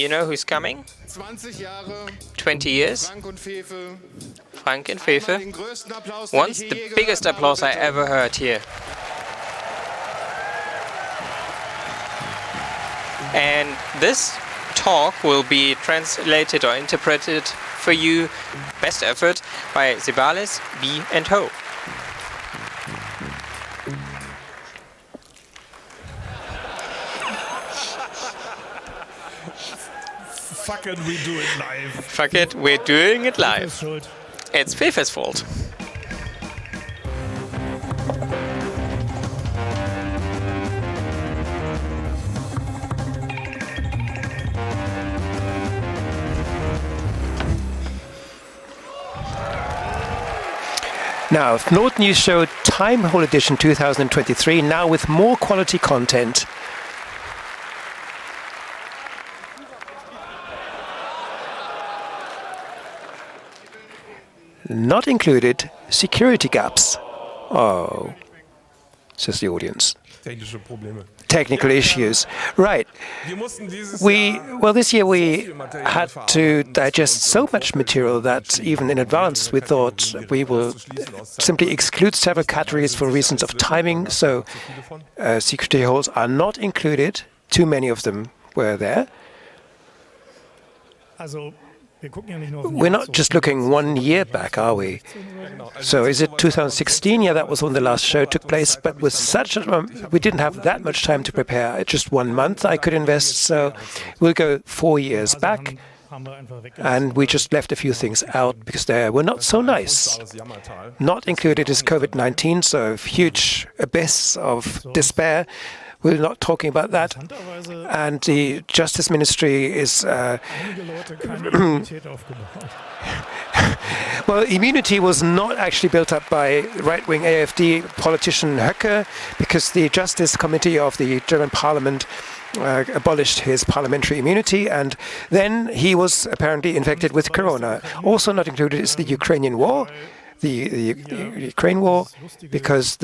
you know who's coming? 20 years. Frank and Fefe. Once the biggest applause I ever heard here. And this talk will be translated or interpreted for you, best effort, by Sebales, B and Ho. Fuck it, we do it live. Fuck it, we're doing it live. It's Fefe's fault. Now, Fnord News Show Time Hall Edition 2023, now with more quality content. Not included, security gaps. Oh, says the audience. Technical issues. Right. This year we had to digest so much material that even in advance we thought we will simply exclude several categories for reasons of timing. So security halls are not included. Too many of them were there. We're not just looking 1 year back, are we? So is it 2016? Yeah, that was when the last show took place. But with such we didn't have that much time to prepare. Just 1 month I could invest. So we'll go 4 years back. And we just left a few things out because they were not so nice. Not included is COVID-19, so a huge abyss of despair. We're not talking about that. And the Justice Ministry is... well, immunity was not actually built up by right-wing AfD politician Höcke, because the Justice Committee of the German Parliament abolished his parliamentary immunity, and then he was apparently infected with corona. Also not included is the Ukrainian war. The Ukraine war, because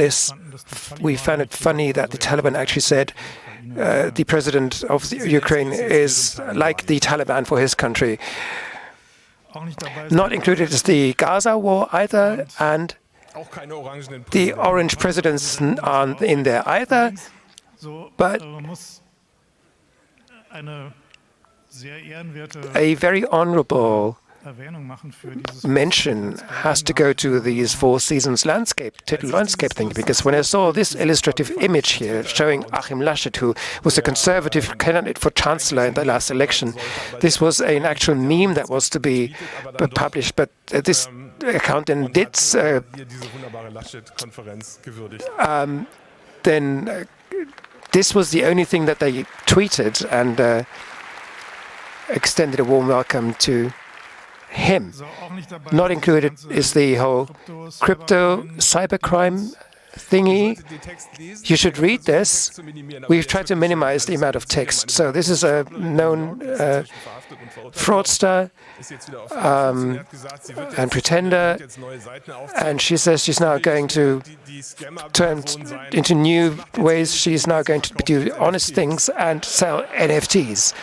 we found it funny that the Taliban actually said the president of Ukraine is like the Taliban for his country. Not included is the Gaza war either, and the orange presidents aren't in there either, but a very honorable mention has to go to these Four Seasons landscape thing, because when I saw this illustrative image here showing Achim Laschet, who was a conservative candidate for chancellor in the last election, this was an actual meme that was to be published, but this account then did then this was the only thing that they tweeted, and extended a warm welcome to him. Not included is the whole crypto cybercrime thingy. You should read this. We've tried to minimize the amount of text. So this is a known fraudster and pretender, and she says she's now going to turn into new ways. She's now going to do honest things and sell NFTs.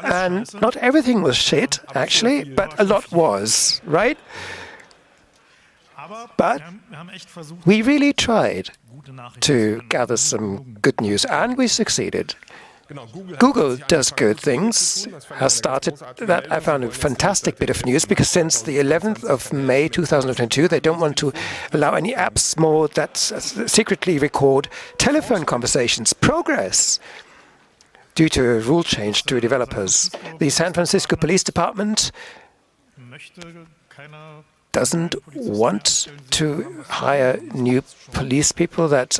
And not everything was shit, actually, but a lot was, right? But we really tried to gather some good news, and we succeeded. Google does good things, has started that. I found a fantastic bit of news, because since the 11th of May 2022, they don't want to allow any apps more that secretly record telephone conversations. Progress! Due to a rule change to developers. The San Francisco Police Department doesn't want to hire new police people that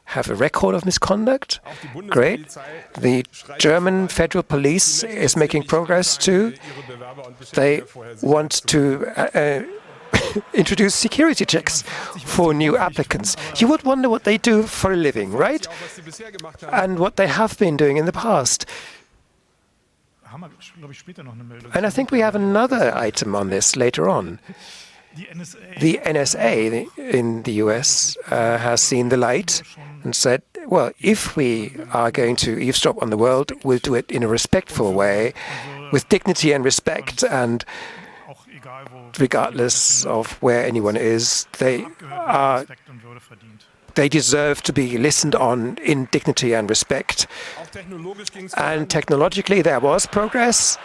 have a record of misconduct. Great. The German Federal Police is making progress too. They want to introduce security checks for new applicants. You would wonder what they do for a living, right? And what they have been doing in the past. And I think we have another item on this later on. The NSA in the US has seen the light and said, well, if we are going to eavesdrop on the world, we'll do it in a respectful way, with dignity and respect, and regardless of where anyone is, they deserve to be listened on in dignity and respect. And technologically, there was progress.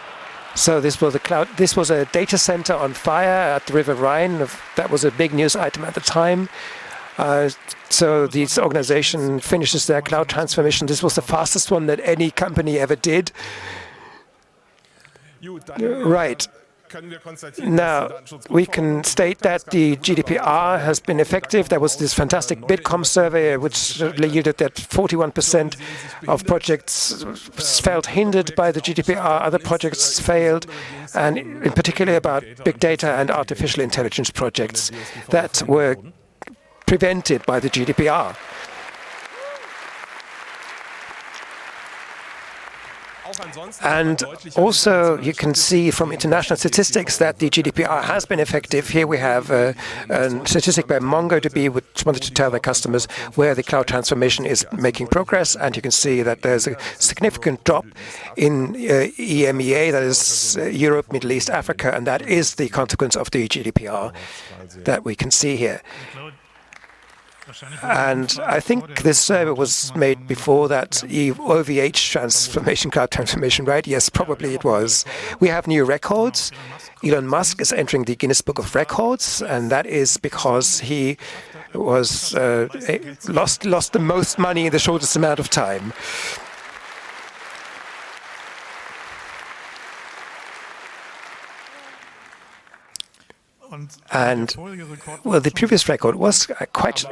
So this was a data center on fire at the River Rhine. That was a big news item at the time. So this organization finishes their cloud transformation. This was the fastest one that any company ever did. Right. Now, we can state that the GDPR has been effective. There was this fantastic Bitkom survey which yielded that 41% of projects felt hindered by the GDPR, other projects failed, and in particular about big data and artificial intelligence projects that were prevented by the GDPR. And also, you can see from international statistics that the GDPR has been effective. Here we have a statistic by MongoDB, which wanted to tell their customers where the cloud transformation is making progress. And you can see that there's a significant drop in EMEA, that is Europe, Middle East, Africa, and that is the consequence of the GDPR that we can see here. And I think this survey was made before that OVH transformation, cloud transformation, right? Yes, probably it was. We have new records. Elon Musk is entering the Guinness Book of Records, and that is because he was lost the most money in the shortest amount of time. And well, the previous record was quite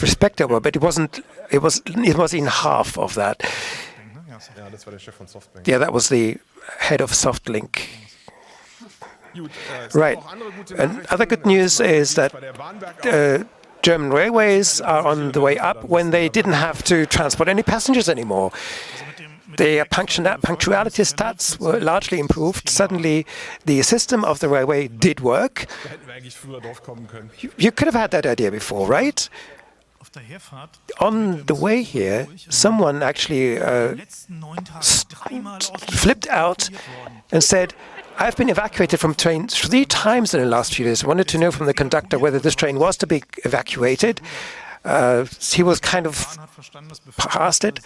respectable, but it was in half of that. Yeah, that was the head of SoftLink. Right. And other good news is that German railways are on the way up when they didn't have to transport any passengers anymore. The punctuality stats were largely improved. Suddenly, the system of the railway did work. You could have had that idea before, right? On the way here, someone actually flipped out and said, I've been evacuated from train 3 times in the last few days. I wanted to know from the conductor whether this train was to be evacuated. He was kind of past it.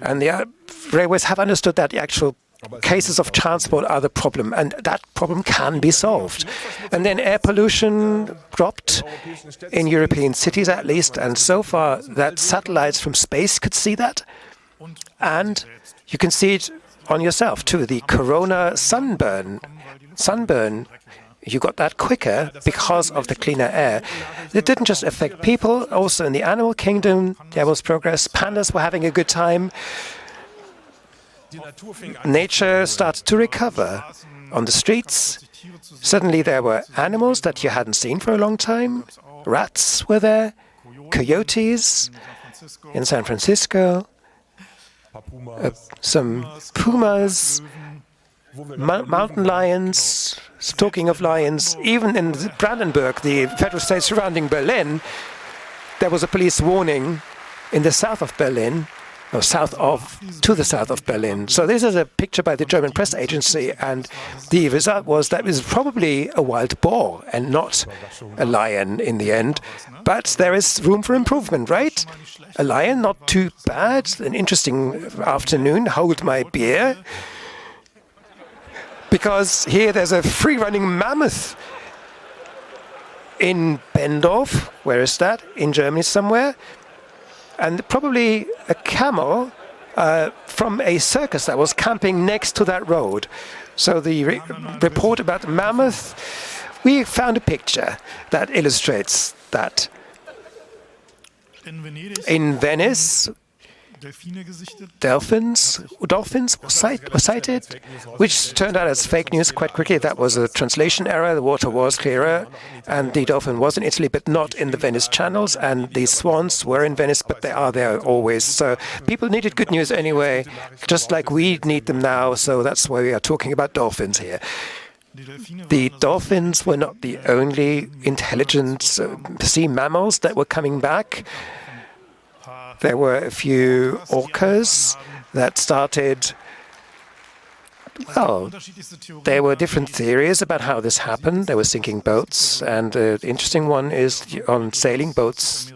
And the railways have understood that the actual cases of transport are the problem, and that problem can be solved. And then air pollution dropped in European cities at least, and so far that satellites from space could see that. And you can see it on yourself too, the corona sunburn, you got that quicker because of the cleaner air. It didn't just affect people, also in the animal kingdom there was progress. Pandas were having a good time. Nature started to recover. On the streets, suddenly there were animals that you hadn't seen for a long time. Rats were there, coyotes in San Francisco, some pumas, mountain lions. Talking of lions, even in Brandenburg, the federal state surrounding Berlin, there was a police warning in the south of Berlin, or to the south of Berlin. So this is a picture by the German press agency, and the result was that it was probably a wild boar and not a lion in the end. But there is room for improvement, right? A lion, not too bad. An interesting afternoon. Hold my beer. Because here there's a free-running mammoth in Bendorf. Where is that? In Germany somewhere. And probably a camel from a circus that was camping next to that road. So the report about the mammoth, we found a picture that illustrates that. In Venice, dolphins were sighted, which turned out as fake news quite quickly. That was a translation error. The water was clearer, and the dolphin was in Italy, but not in the Venice channels. And the swans were in Venice, but they are there always. So people needed good news anyway, just like we need them now. So that's why we are talking about dolphins here. The dolphins were not the only intelligent sea mammals that were coming back. There were a few orcas that started. Well, there were different theories about how this happened. They were sinking boats, and the interesting one is on sailing boats,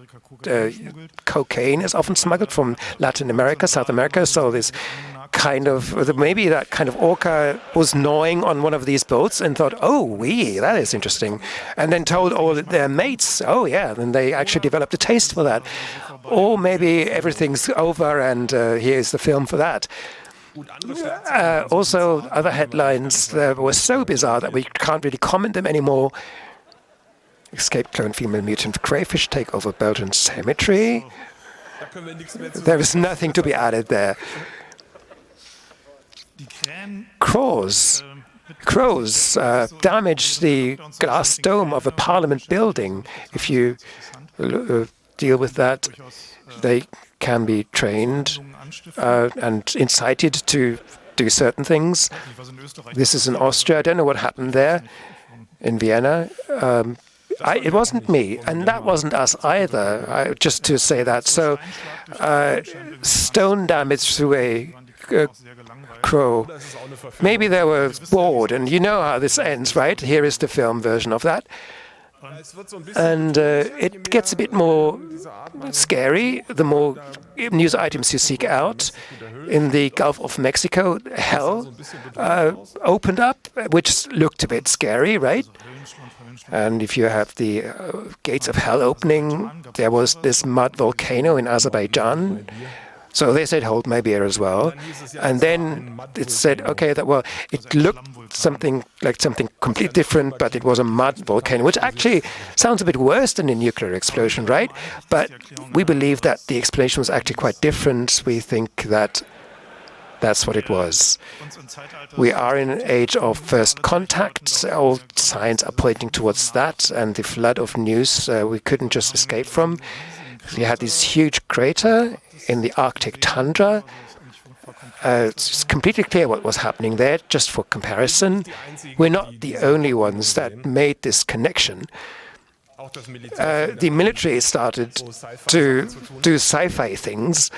cocaine is often smuggled from Latin America, South America. So this kind of, maybe that kind of orca was gnawing on one of these boats and thought, oh, that is interesting. And then told all their mates, oh yeah, then they actually developed a taste for that. Or maybe everything's over and here's the film for that. Also, other headlines were so bizarre that we can't really comment them anymore. Escaped clone female mutant crayfish take over Belgian cemetery. There is nothing to be added there. Crows damaged the glass dome of a parliament building. If you deal with that, they can be trained and incited to do certain things. This is in Austria. I don't know what happened there in Vienna. It wasn't me, and that wasn't us either, just to say that. So, stone damage through a crow. Maybe they were bored, and you know how this ends, right? Here is the film version of that. And it gets a bit more scary the more news items you seek out. In the Gulf of Mexico, hell opened up, which looked a bit scary, right? And if you have the gates of hell opening, there was this mud volcano in Azerbaijan. So they said, hold my beer as well. And then it said, okay, it looked something completely different, but it was a mud volcano, which actually sounds a bit worse than a nuclear explosion, right? But we believe that the explanation was actually quite different. We think that that's what it was. We are in an age of first contact. All signs are pointing towards that, and the flood of news we couldn't just escape from. We had this huge crater in the Arctic tundra. It's completely clear what was happening there, just for comparison. We're not the only ones that made this connection. The military started to do sci-fi things.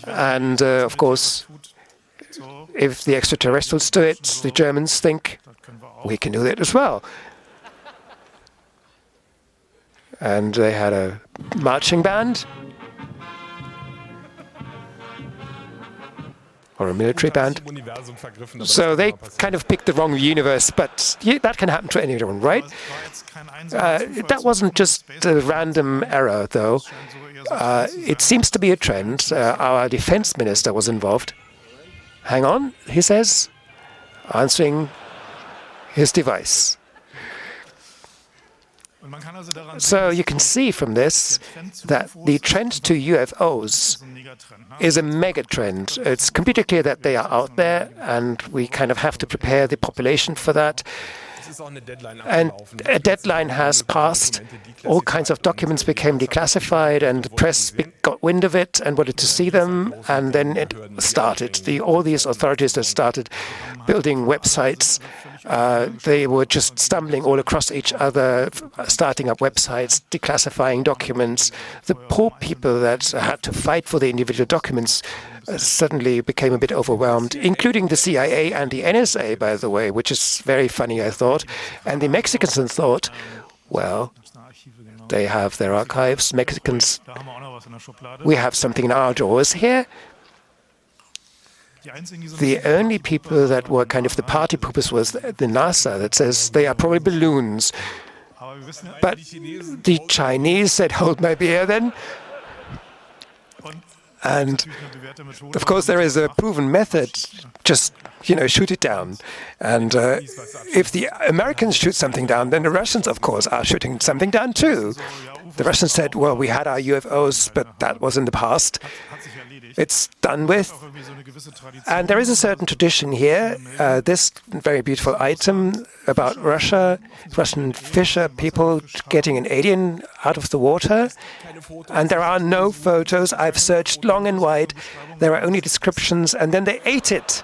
And, of course, if the extraterrestrials do it, the Germans think, we can do that as well. And they had a marching band. Or a military band. So they kind of picked the wrong universe, but that can happen to anyone, right? That wasn't just a random error, though. It seems to be a trend. Our defense minister was involved. Hang on, he says, answering his device. So you can see from this that the trend to UFOs is a mega trend. It's completely clear that they are out there, and we kind of have to prepare the population for that. And a deadline has passed. All kinds of documents became declassified, and the press got wind of it and wanted to see them. And then it started. All these authorities that started building websites, they were just stumbling all across each other, starting up websites, declassifying documents. The poor people that had to fight for the individual documents suddenly became a bit overwhelmed, including the CIA and the NSA, by the way, which is very funny, I thought. And the Mexicans thought, well, they have their archives. Mexicans, we have something in our drawers here. The only people that were kind of the party poopers was the NASA that says they are probably balloons. But the Chinese said, hold my beer then. And of course, there is a proven method, just, shoot it down. And if the Americans shoot something down, then the Russians, of course, are shooting something down too. The Russians said, well, we had our UFOs, but that was in the past. It's done with. And there is a certain tradition here. This very beautiful item about Russian fisher people getting an alien out of the water. And there are no photos. I've searched long and wide. There are only descriptions, and then they ate it.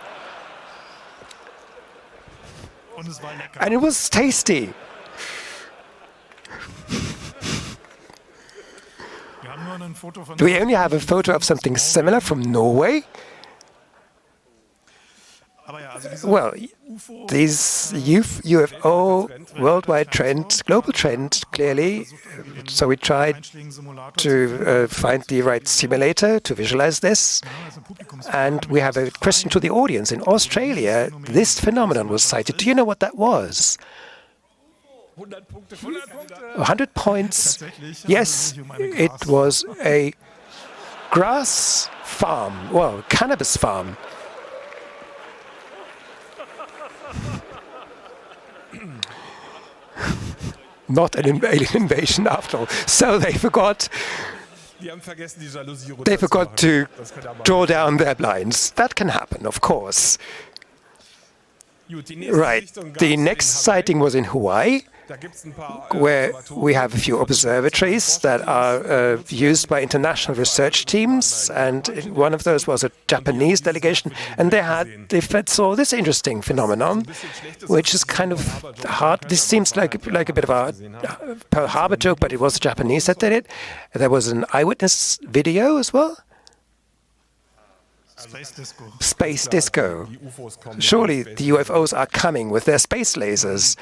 And it was tasty. We only have a photo of something similar from Norway. Well, these UFO worldwide trend, global trend, clearly. So we tried to find the right simulator to visualize this. And we have a question to the audience. In Australia, this phenomenon was sighted. Do you know what that was? 100 points. Yes, it was a grass farm, well, cannabis farm. Not an alien invasion after all. So they forgot to draw down their blinds. That can happen, of course. Right. The next sighting was in Hawaii, where we have a few observatories that are used by international research teams, and one of those was a Japanese delegation, and they saw this interesting phenomenon, which is kind of hard. This seems like a bit of a Pearl Harbor joke, but it was the Japanese that did it. There was an eyewitness video as well. Space disco. Surely the UFOs are coming with their space lasers.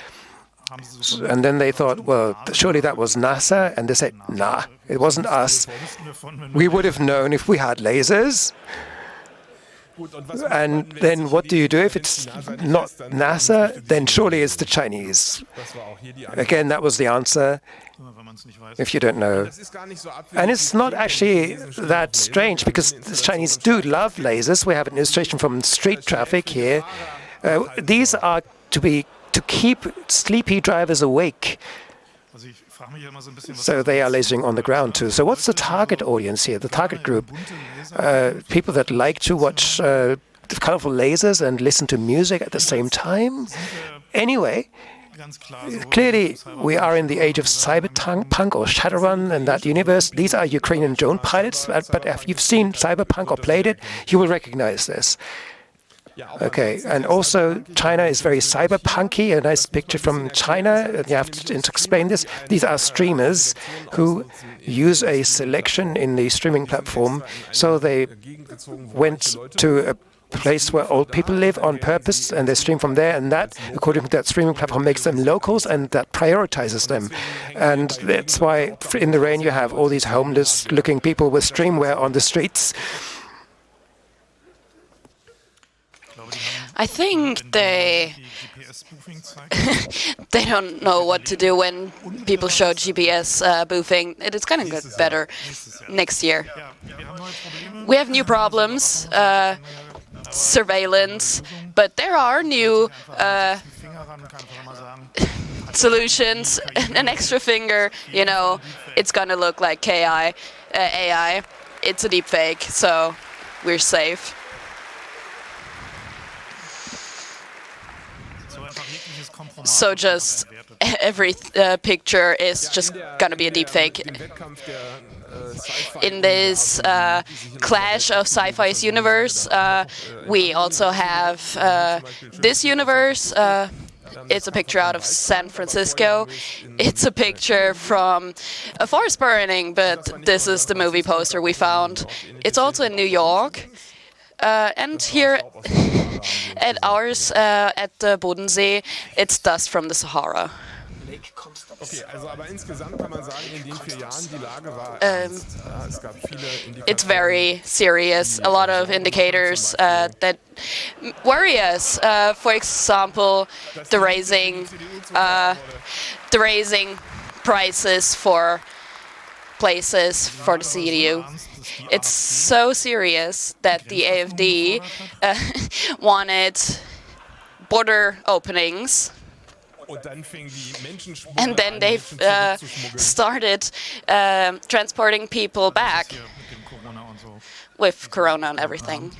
And then they thought, well, surely that was NASA. And they said, nah, it wasn't us. We would have known if we had lasers. And then what do you do if it's not NASA? Then surely it's the Chinese. Again, that was the answer, if you don't know. And it's not actually that strange, because the Chinese do love lasers. We have an illustration from street traffic here. These are to keep sleepy drivers awake. So they are lasering on the ground too. So what's the target audience here, the target group? People that like to watch colorful lasers and listen to music at the same time? Anyway, clearly we are in the age of cyberpunk or Shadowrun and that universe. These are Ukrainian drone pilots, but if you've seen cyberpunk or played it, you will recognize this. Okay, and also China is very cyberpunky. A nice picture from China. You have to explain this. These are streamers who use a selection in the streaming platform. So they went to a place where old people live on purpose, and they stream from there. And that, according to that streaming platform, makes them locals, and that prioritizes them. And that's why in the rain you have all these homeless-looking people with streamwear on the streets. I think they don't know what to do when people show GPS spoofing. It is going to get better next year. We have new problems, surveillance, but there are new solutions. An extra finger, you know, it's going to look like AI. It's a deep fake, so we're safe. So just every picture is just going to be a deep fake. In this clash of sci-fi's universe, we also have this universe. It's a picture out of San Francisco. It's a picture from a forest burning, but this is the movie poster we found. It's also in New York. And here at ours, at the Bodensee, it's dust from the Sahara. It's very serious. A lot of indicators that worry us. For example, the raising prices for places for the CDU. It's so serious that the AfD wanted border openings. And then they've started transporting people back with Corona and everything.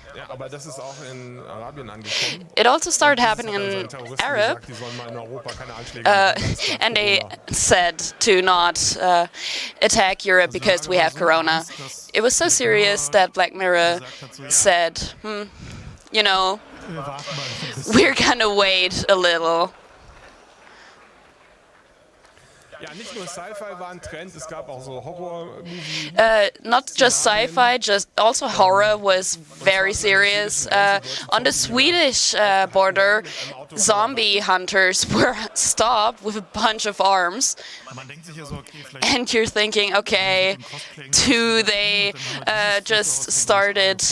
It also started happening in Arab, and they said to not attack Europe because we have Corona. It was so serious that Black Mirror said, you know, we're gonna wait a little Not just sci-fi, just also horror was very serious. On the Swedish border, zombie hunters were stopped with a bunch of arms. And you're thinking, okay, they just started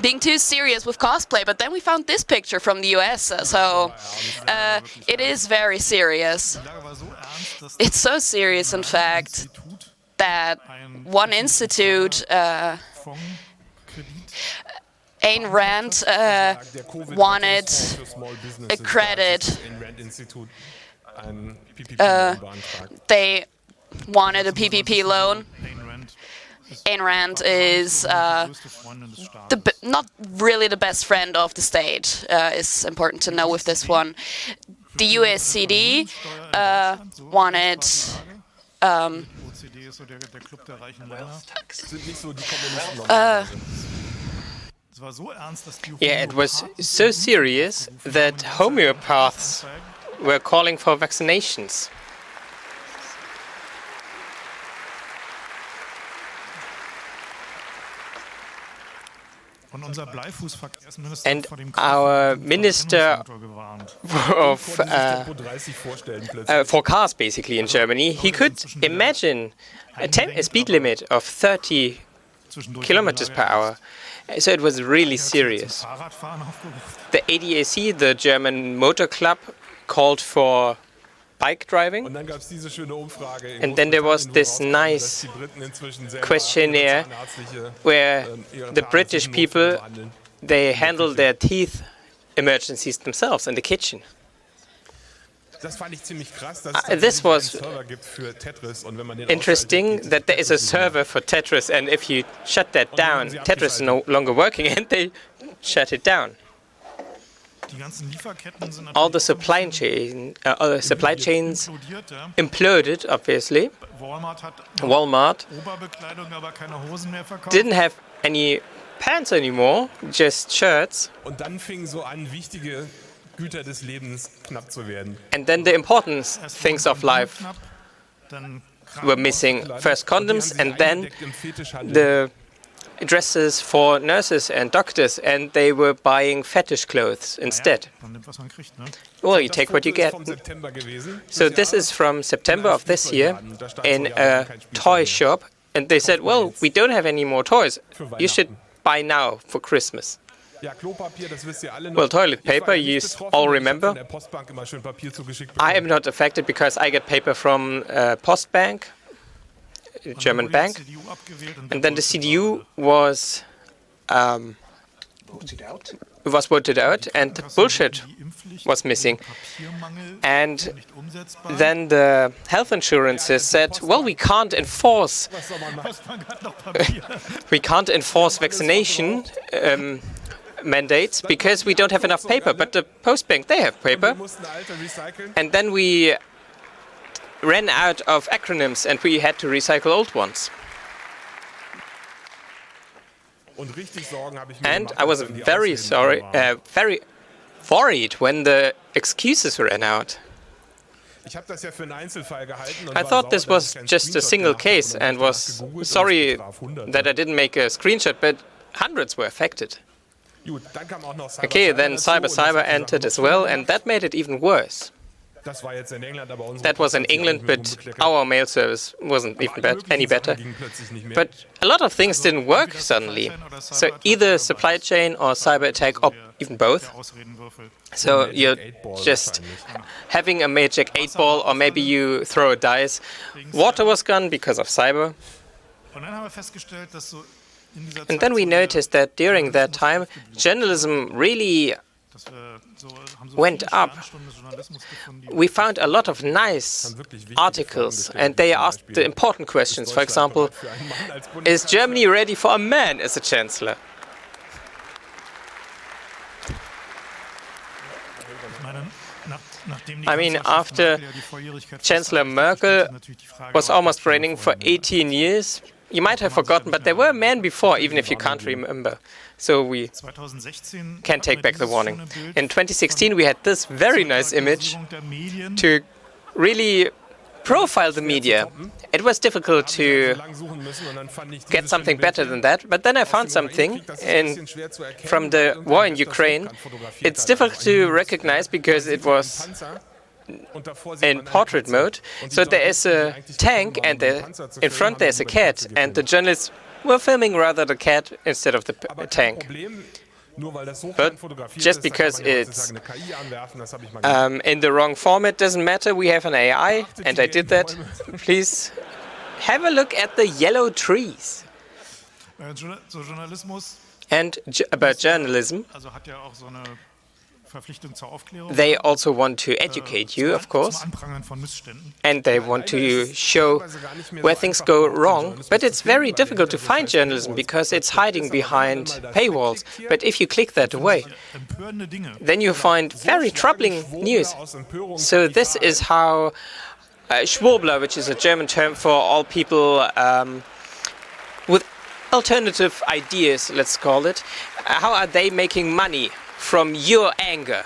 being too serious with cosplay, but then we found this picture from the US, so it is very serious. It's so serious, in fact, that one institute, Ayn Rand, wanted a credit. They wanted a PPP loan. Ayn Rand is not really the best friend of the state, is important to know with this one. The USCD wanted Yeah, it was so serious that homeopaths were calling for vaccinations. And our minister of for cars, basically, in Germany, he could imagine a speed limit of 30 kilometers per hour. So it was really serious. The ADAC, the German motor club, called for bike driving. And then there was this nice questionnaire where the British people, they handle their teeth emergencies themselves in the kitchen. This was interesting that there is a server for Tetris, and if you shut that down, Tetris is no longer working, and they shut it down. All the supply chains imploded, obviously. Walmart didn't have any pants anymore, just shirts. And then the important things of life were missing. First condoms, and then the dresses for nurses and doctors, and they were buying fetish clothes instead. Well, you take what you get. So this is from September of this year in a toy shop, and they said, well, we don't have any more toys. You should buy now for Christmas. Well, toilet paper, you all remember. I am not affected because I get paper from Postbank, German bank, and then the CDU was voted out, and bullshit was missing. And then the health insurances said, well, we can't enforce vaccination mandates because we don't have enough paper, but the Postbank, they have paper. And then we ran out of acronyms and we had to recycle old ones. And I was very worried when the excuses ran out. I thought this was just a single case and was sorry that I didn't make a screenshot, but hundreds were affected. Okay, then cyber entered as well, and that made it even worse. That was in England, but our mail service wasn't even any better. But a lot of things didn't work suddenly. So either supply chain or cyber attack, or even both. So you're just having a magic 8-ball, or maybe you throw a dice. Water was gone because of cyber. And then we noticed that during that time, journalism really went up. We found a lot of nice articles, and they asked the important questions. For example, is Germany ready for a man as a chancellor? I mean, after Chancellor Merkel was almost reigning for 18 years, you might have forgotten, but there were men before, even if you can't remember. So we can take back the warning. In 2016, we had this very nice image to really profile the media. It was difficult to get something better than that, but then I found something from the war in Ukraine. It's difficult to recognize because it was in portrait mode. So there is a tank and in front there's a cat, and the journalists were filming rather the cat instead of the tank. But just because it's in the wrong format doesn't matter. We have an AI, and I did that. Please have a look at the yellow trees. And about journalism, they also want to educate you, of course, and they want to show where things go wrong. But it's very difficult to find journalism because it's hiding behind paywalls. But if you click that away, then you find very troubling news. So this is how Schwurbler, which is a German term for all people with alternative ideas, let's call it, how are they making money from your anger?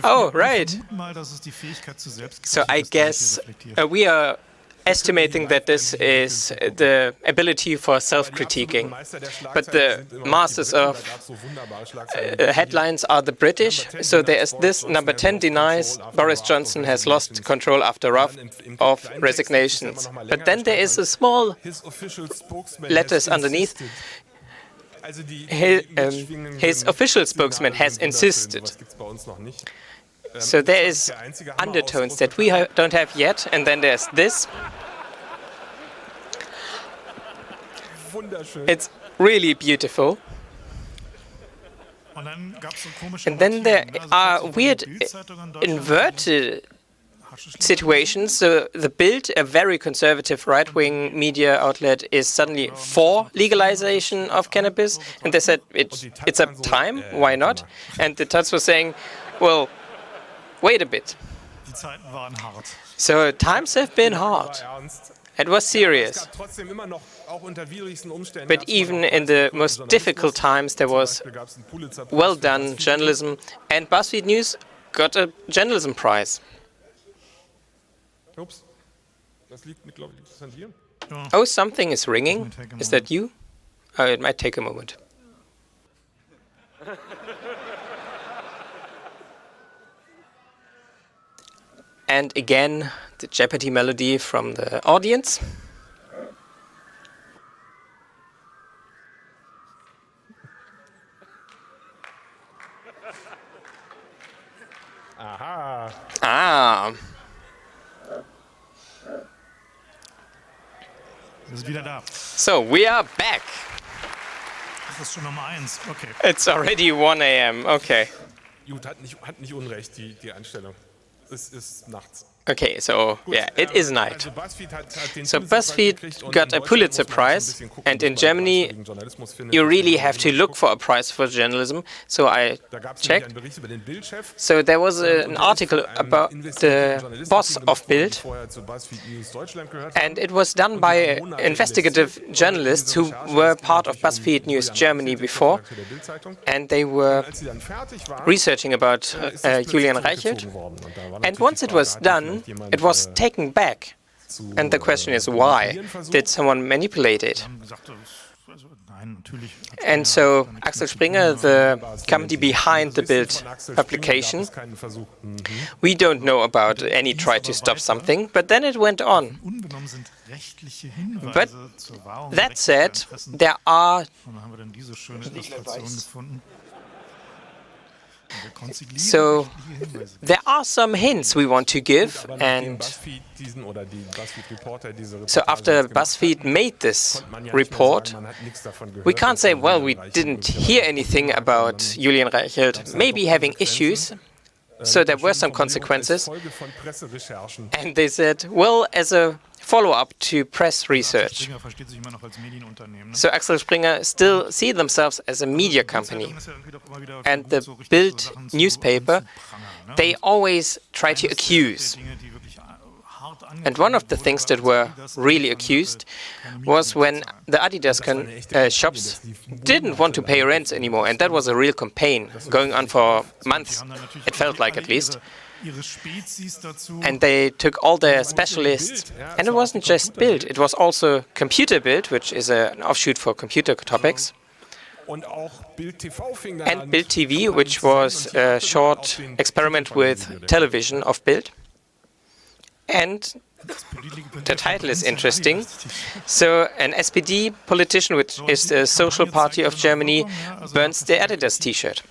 Oh, right. So I guess we are estimating that this is the ability for self-critiquing. But the masters of headlines are the British. So there is this: number 10 denies Boris Johnson has lost control after round of resignations. But then there is a small letters underneath. His official spokesman has insisted. So there is undertones that we don't have yet, and then there's this. It's really beautiful. And then there are weird inverted situations. So the Bild, a very conservative right-wing media outlet, is suddenly for legalization of cannabis, and they said it's a time, why not? And the Taz was saying, well, wait a bit. So times have been hard. It was serious. But even in the most difficult times, there was well-done journalism, and BuzzFeed News got a journalism prize. Oh, something is ringing. Is that you? Oh, it might take a moment. And again, the Jeopardy melody from the audience. Aha. Ah. So we are back. It's already 1 a.m. Okay. Hat nicht unrecht, die Einstellung. Es ist nachts. Okay, so yeah, it is night. So BuzzFeed got a Pulitzer Prize, and in Germany you really have to look for a prize for journalism. So I checked. So there was an article about the boss of Bild, and it was done by investigative journalists who were part of BuzzFeed News Germany before, and they were researching about Julian Reichelt. And once it was done, it was taken back. And the question is, why? Did someone manipulate it? And so Axel Springer, the company behind the Bild publication, we don't know about any try to stop something, but then it went on. But that said, there are So there are some hints we want to give, and so after BuzzFeed made this report, we can't say, well, we didn't hear anything about Julian Reichelt maybe having issues. So there were some consequences, and they said, well, as a follow-up to press research. So Axel Springer still see themselves as a media company. And the Bild newspaper, they always try to accuse. And one of the things that were really accused was when the Adidas shops didn't want to pay rents anymore. And that was a real campaign going on for months, it felt like at least. And they took all their specialists. And it wasn't just Bild, it was also Computer Bild, which is an offshoot for computer topics. And Bild TV, which was a short experiment with television of Bild. And the title is interesting. So an SPD politician, which is the Social Party of Germany, burns the Adidas T-shirt.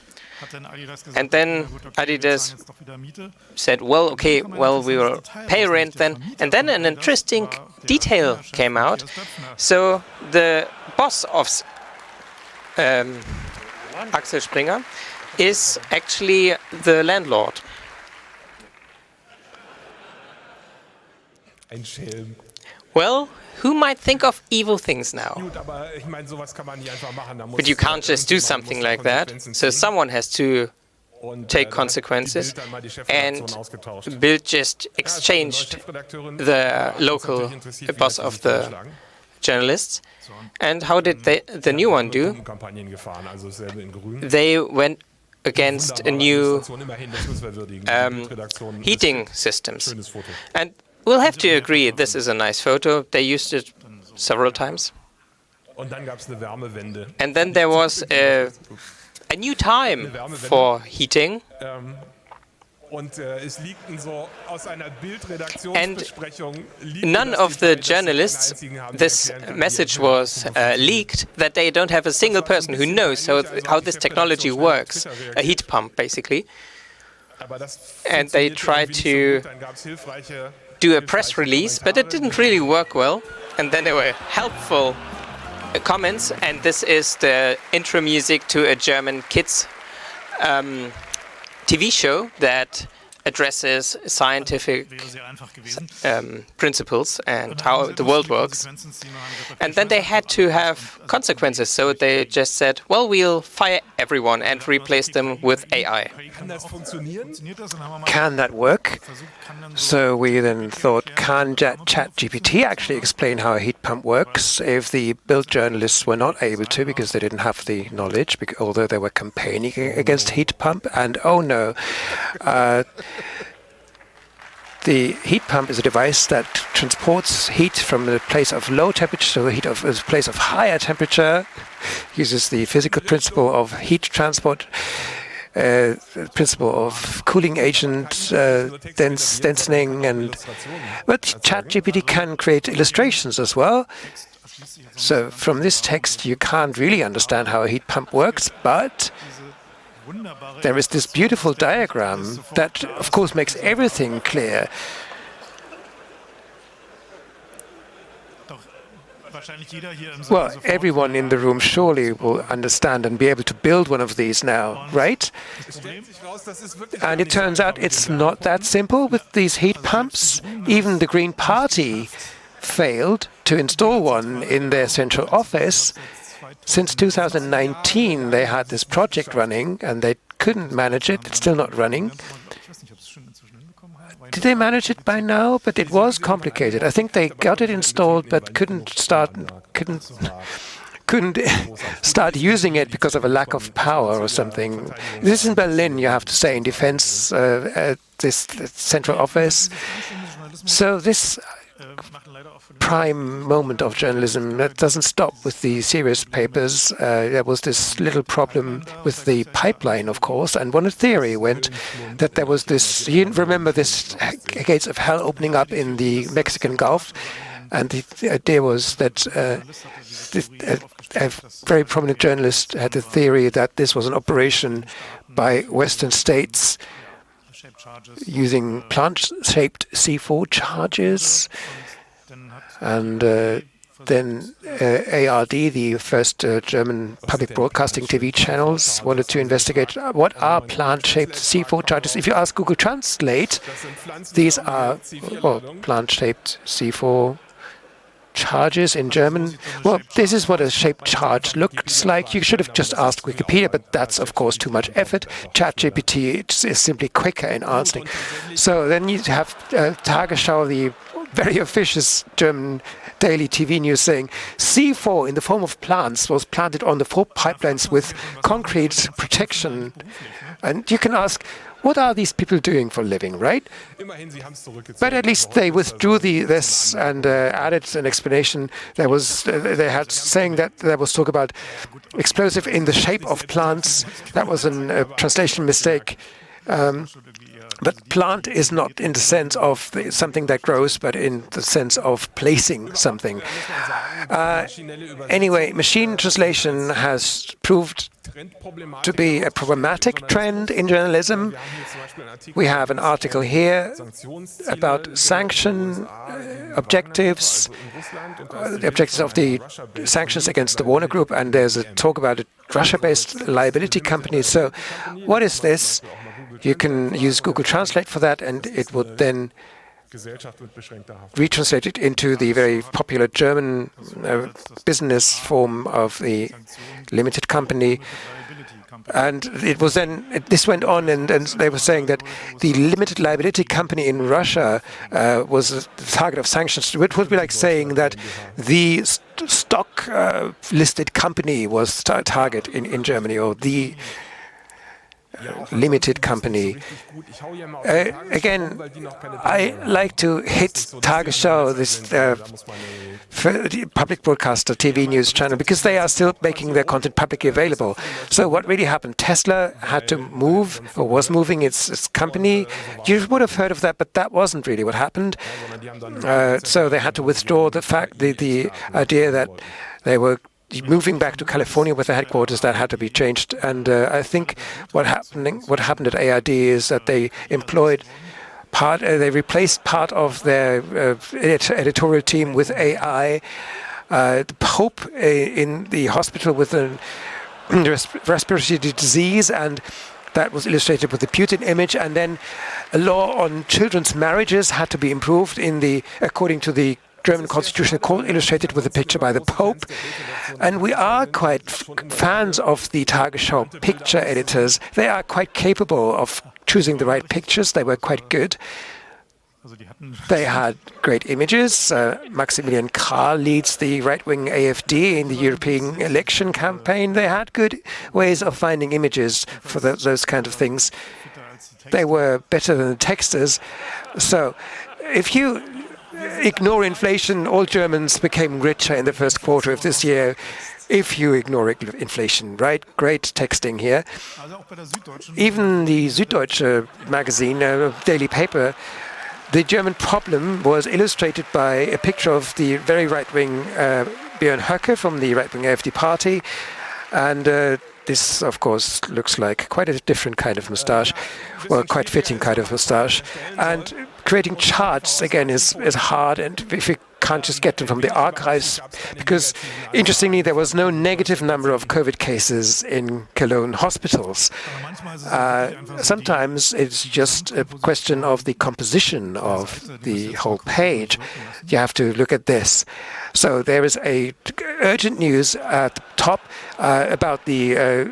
And then Adidas said, well, okay, well, we will pay rent then. And then an interesting detail came out. So the boss of Axel Springer is actually the landlord. Well, who might think of evil things now? But you can't just do something like that. So someone has to take consequences. And Bild just exchanged the local boss of the journalists. And how did the new one do? They went against a new heating systems. And we'll have to agree, this is a nice photo. They used it several times. And then there was a new time for heating. And none of the journalists, this message was leaked, that they don't have a single person who knows how this technology works, a heat pump basically. And they tried to do a press release, but it didn't really work well. And then there were helpful comments, and this is the intro music to a German kids TV show that addresses scientific principles and how the world works. And then they had to have consequences, so they just said, well, we'll fire everyone and replace them with AI. Can that work? So we then thought, can ChatGPT actually explain how a heat pump works if the Bild journalists were not able to because they didn't have the knowledge, although they were campaigning against heat pump? And oh no, the heat pump is a device that transports heat from the place of low temperature to a place of higher temperature, uses the physical principle of heat transport, principle of cooling agent, densening, but ChatGPT can create illustrations as well. So from this text you can't really understand how a heat pump works, but there is this beautiful diagram that, of course, makes everything clear. Well, everyone in the room surely will understand and be able to build one of these now, right? And it turns out it's not that simple with these heat pumps. Even the Green Party failed to install one in their central office. Since 2019, they had this project running, and they couldn't manage it. It's still not running. Did they manage it by now? But it was complicated. I think they got it installed, but couldn't start using it because of a lack of power or something. This is in Berlin, you have to say, in defense, this central office. So this prime moment of journalism that doesn't stop with the serious papers. There was this little problem with the pipeline, of course, and one theory went that there was this, you remember this gates of hell opening up in the Mexican Gulf, and the idea was that a very prominent journalist had the theory that this was an operation by Western states using plant-shaped C4 charges. And then ARD, the first German public broadcasting TV channels, wanted to investigate what are plant-shaped C4 charges. If you ask Google Translate, these are plant-shaped C4 charges in German. Well, this is what a shaped charge looks like. You should have just asked Wikipedia, but that's, of course, too much effort. ChatGPT is simply quicker in answering. So then you have Tagesschau, the very officious German daily TV news, saying C4 in the form of plants was planted on the 4 pipelines with concrete protection. And you can ask, what are these people doing for a living, right? But at least they withdrew this and added an explanation. They had saying that there was talk about explosive in the shape of plants. That was a translation mistake. But plant is not in the sense of something that grows, but in the sense of placing something. Anyway, machine translation has proved to be a problematic trend in journalism. We have an article here about sanction objectives, the objectives of the sanctions against the Warner Group, and there's a talk about a Russia-based liability company. So what is this? You can use Google Translate for that, and it would then retranslate it into the very popular German business form of the limited company. And it was then, this went on, and they were saying that the limited liability company in Russia was the target of sanctions. It would be like saying that the stock listed company was target in Germany, or the limited company. Again, I like to hit Tagesschau, this public broadcaster TV news channel, because they are still making their content publicly available. So what really happened? Tesla had to move, or was moving its company. You would have heard of that, but that wasn't really what happened. So they had to withdraw the idea that they were moving back to California with the headquarters. That had to be changed. And I think what happened at ARD is that they replaced part of their editorial team with AI. The Pope in the hospital with a respiratory disease, and that was illustrated with the Putin image. And then a law on children's marriages had to be improved according to the German Constitutional Court, illustrated with a picture by the Pope. And we are quite fans of the Tagesschau picture editors. They are quite capable of choosing the right pictures. They were quite good. They had great images. Maximilian Krah leads the right-wing AfD in the European election campaign. They had good ways of finding images for those kind of things. They were better than the texters. So if you ignore inflation, all Germans became richer in the first quarter of this year. If you ignore inflation, right? Great texting here. Even the Süddeutsche magazine, a daily paper, the German problem was illustrated by a picture of the very right-wing Björn Höcke from the right-wing AfD party. And this, of course, looks like quite a different kind of moustache, well, quite fitting kind of moustache. And creating charts, again, is hard, and if you can't just get them from the archives, because, interestingly, there was no negative number of COVID cases in Cologne hospitals. Sometimes it's just a question of the composition of the whole page. You have to look at this. So there is a urgent news at the top about the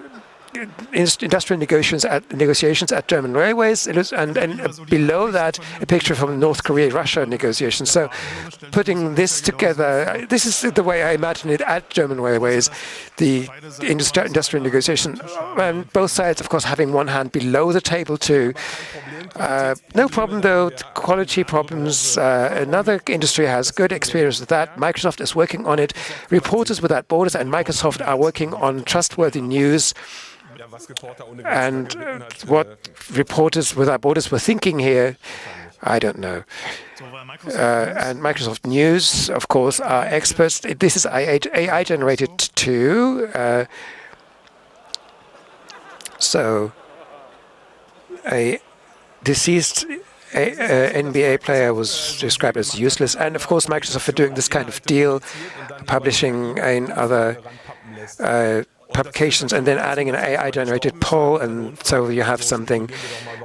industrial negotiations at German railways, and below that a picture from North Korea-Russia negotiations. So putting this together, this is the way I imagine it at German railways, the industrial negotiation, and both sides, of course, having one hand below the table too. No problem though, quality problems. Another industry has good experience with that. Microsoft is working on it. Reporters Without Borders and Microsoft are working on trustworthy news. And what Reporters Without Borders were thinking here, I don't know. And Microsoft News, of course, are experts. This is AI generated too. So a deceased NBA player was described as useless. And of course, Microsoft are doing this kind of deal, publishing in other publications and then adding an AI-generated poll, and so you have something,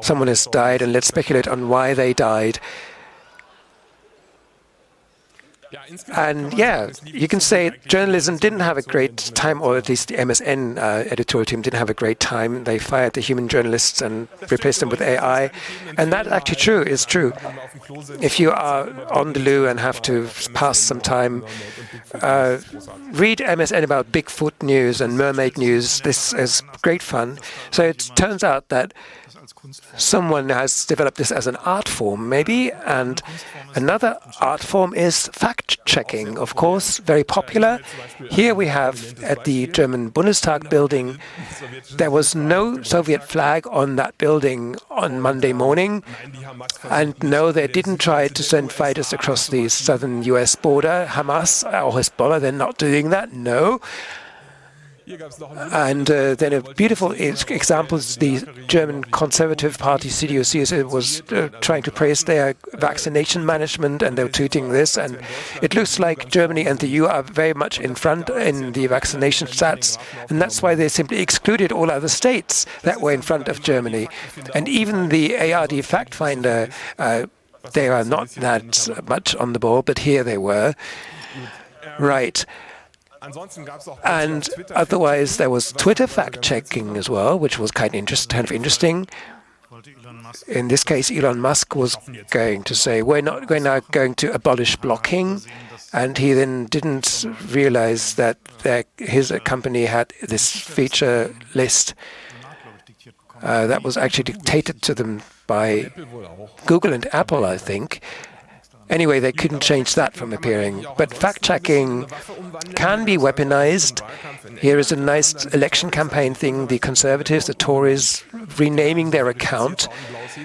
someone has died, and let's speculate on why they died. And yeah, you can say journalism didn't have a great time, or at least the MSN editorial team didn't have a great time. They fired the human journalists and replaced them with AI. And that's actually true, is true. If you are on the loo and have to pass some time, read MSN about Bigfoot news and mermaid news. This is great fun. So it turns out that someone has developed this as an art form, maybe, and another art form is fact-checking, of course, very popular. Here we have, at the German Bundestag building, there was no Soviet flag on that building on Monday morning, and no, they didn't try to send fighters across the southern US border, Hamas or Hezbollah, they're not doing that, no. And then a beautiful example is the German Conservative Party, CDU-CSU, was trying to praise their vaccination management, and they were tweeting this. And it looks like Germany and the EU are very much in front in the vaccination stats, and that's why they simply excluded all other states that were in front of Germany. And even the ARD fact finder, they are not that much on the ball, but here they were. Right. And otherwise, there was Twitter fact-checking as well, which was kind of interesting. In this case, Elon Musk was going to say, we're now going to abolish blocking, and he then didn't realize that his company had this feature list that was actually dictated to them by Google and Apple, I think. Anyway, they couldn't change that from appearing. But fact-checking can be weaponized. Here is a nice election campaign thing. The Conservatives, the Tories, renaming their account,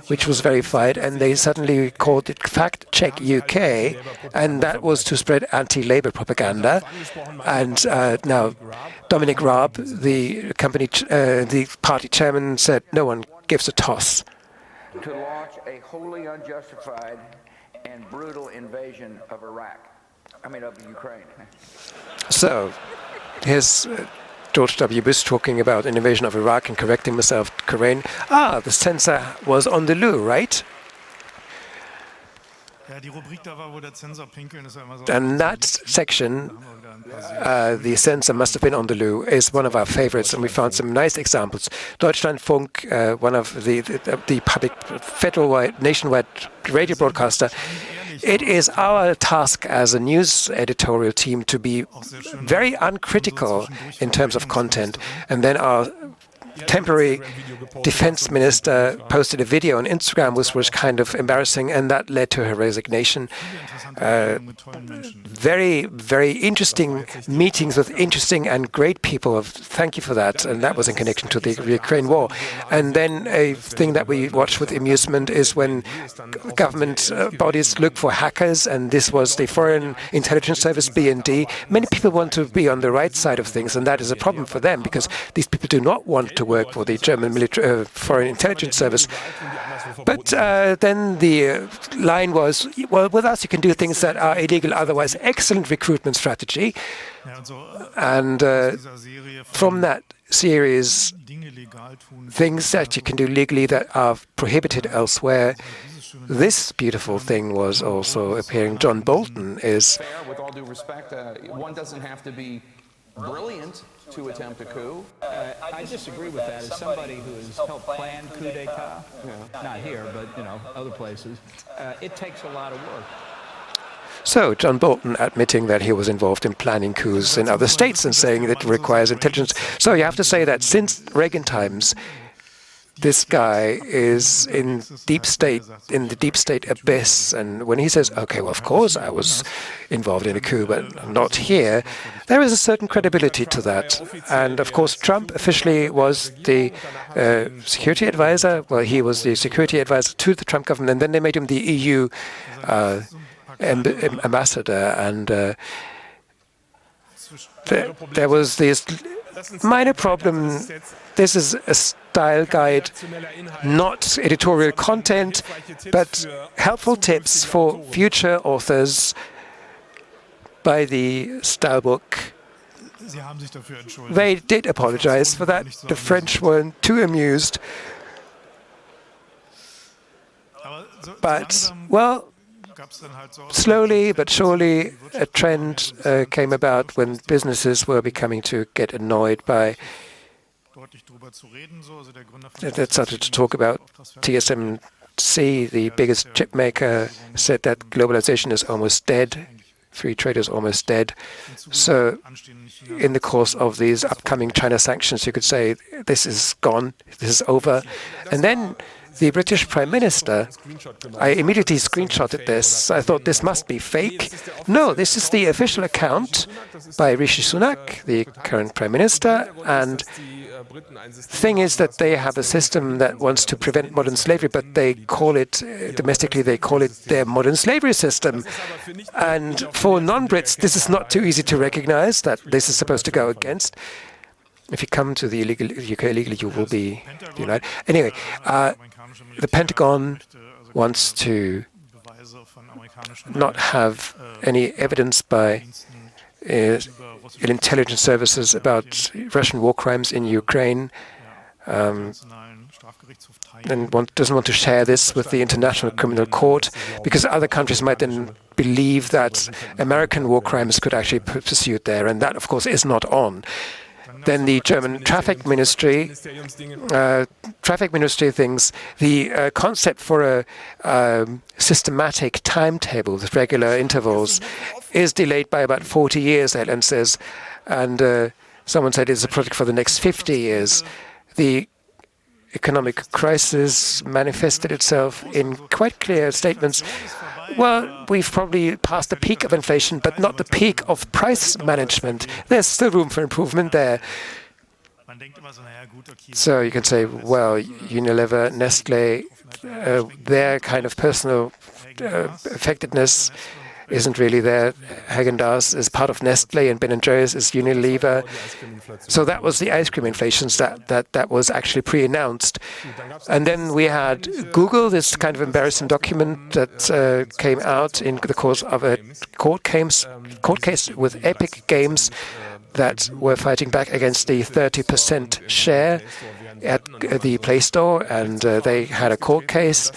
which was verified, and they suddenly called it Fact Check UK, and that was to spread anti-Labour propaganda. And now, Dominic Raab, the party chairman, said no one gives a toss. To launch a wholly unjustified and brutal invasion of Ukraine. So, here's George W. Bush talking about an invasion of Iraq and correcting himself, Ukraine. The censor was on the loo, right? And that section, the censor must have been on the loo, is one of our favorites, and we found some nice examples. Deutschlandfunk, one of the public, federal-wide, nationwide radio broadcaster. It is our task as a news editorial team to be very uncritical in terms of content, and then our temporary defense minister posted a video on Instagram which was kind of embarrassing, and that led to her resignation. Very, very interesting meetings with interesting and great people. Thank you for that. And that was in connection to the Ukraine war. And then a thing that we watched with amusement is when government bodies look for hackers, and this was the Foreign Intelligence Service, BND. Many people want to be on the right side of things, and that is a problem for them because these people do not want to work for the German Foreign Intelligence Service. But then the line was, well, with us you can do things that are illegal otherwise. Excellent recruitment strategy. And from that series, things that you can do legally that are prohibited elsewhere, this beautiful thing was also appearing. John Bolton is... With all due respect, one doesn't have to be brilliant to attempt a coup. I disagree with that. As somebody who has helped plan coup d'etat, not here, but other places, it takes a lot of work. So John Bolton admitting that he was involved in planning coups in other states and saying that it requires intelligence. So you have to say that since Reagan times, this guy is in the deep state abyss, and when he says, okay, well, of course I was involved in a coup, but not here, there is a certain credibility to that. And of course, Trump officially was the security advisor. Well, he was the security advisor to the Trump government, and then they made him the EU ambassador, and there was this minor problem. This is a style guide, not editorial content, but helpful tips for future authors by the style book. They did apologize for that. The French weren't too amused. But, well, slowly but surely a trend came about when businesses were beginning to get annoyed by that started to talk about TSMC, the biggest chip maker, said that globalization is almost dead, free trade is almost dead. So in the course of these upcoming China sanctions, you could say this is gone, this is over. And then the British Prime Minister, I immediately screenshotted this. I thought this must be fake. No, this is the official account by Rishi Sunak, the current Prime Minister. And thing is that they have a system that wants to prevent modern slavery, but they call it, domestically, they call it their modern slavery system. And for non-Brits, this is not too easy to recognize that this is supposed to go against. If you come to the UK illegally, you will be denied. Anyway, the Pentagon wants to not have any evidence by intelligence services about Russian war crimes in Ukraine, and doesn't want to share this with the International Criminal Court, because other countries might then believe that American war crimes could actually be pursued there, and that, of course, is not on. Then the German Traffic Ministry thinks the concept for a systematic timetable with regular intervals is delayed by about 40 years, Ellen says. And someone said it's a project for the next 50 years. The economic crisis manifested itself in quite clear statements. Well, we've probably passed the peak of inflation, but not the peak of price management. There's still room for improvement there. So you can say, well, Unilever, Nestle, their kind of personal effectiveness isn't really there. Häagen-Dazs is part of Nestle, and Ben & Jerry's is Unilever. So that was the ice cream inflation that was actually pre-announced. And then we had Google, this kind of embarrassing document that came out in the course of a court case with Epic Games that were fighting back against the 30% share at the Play Store, and they had a court case.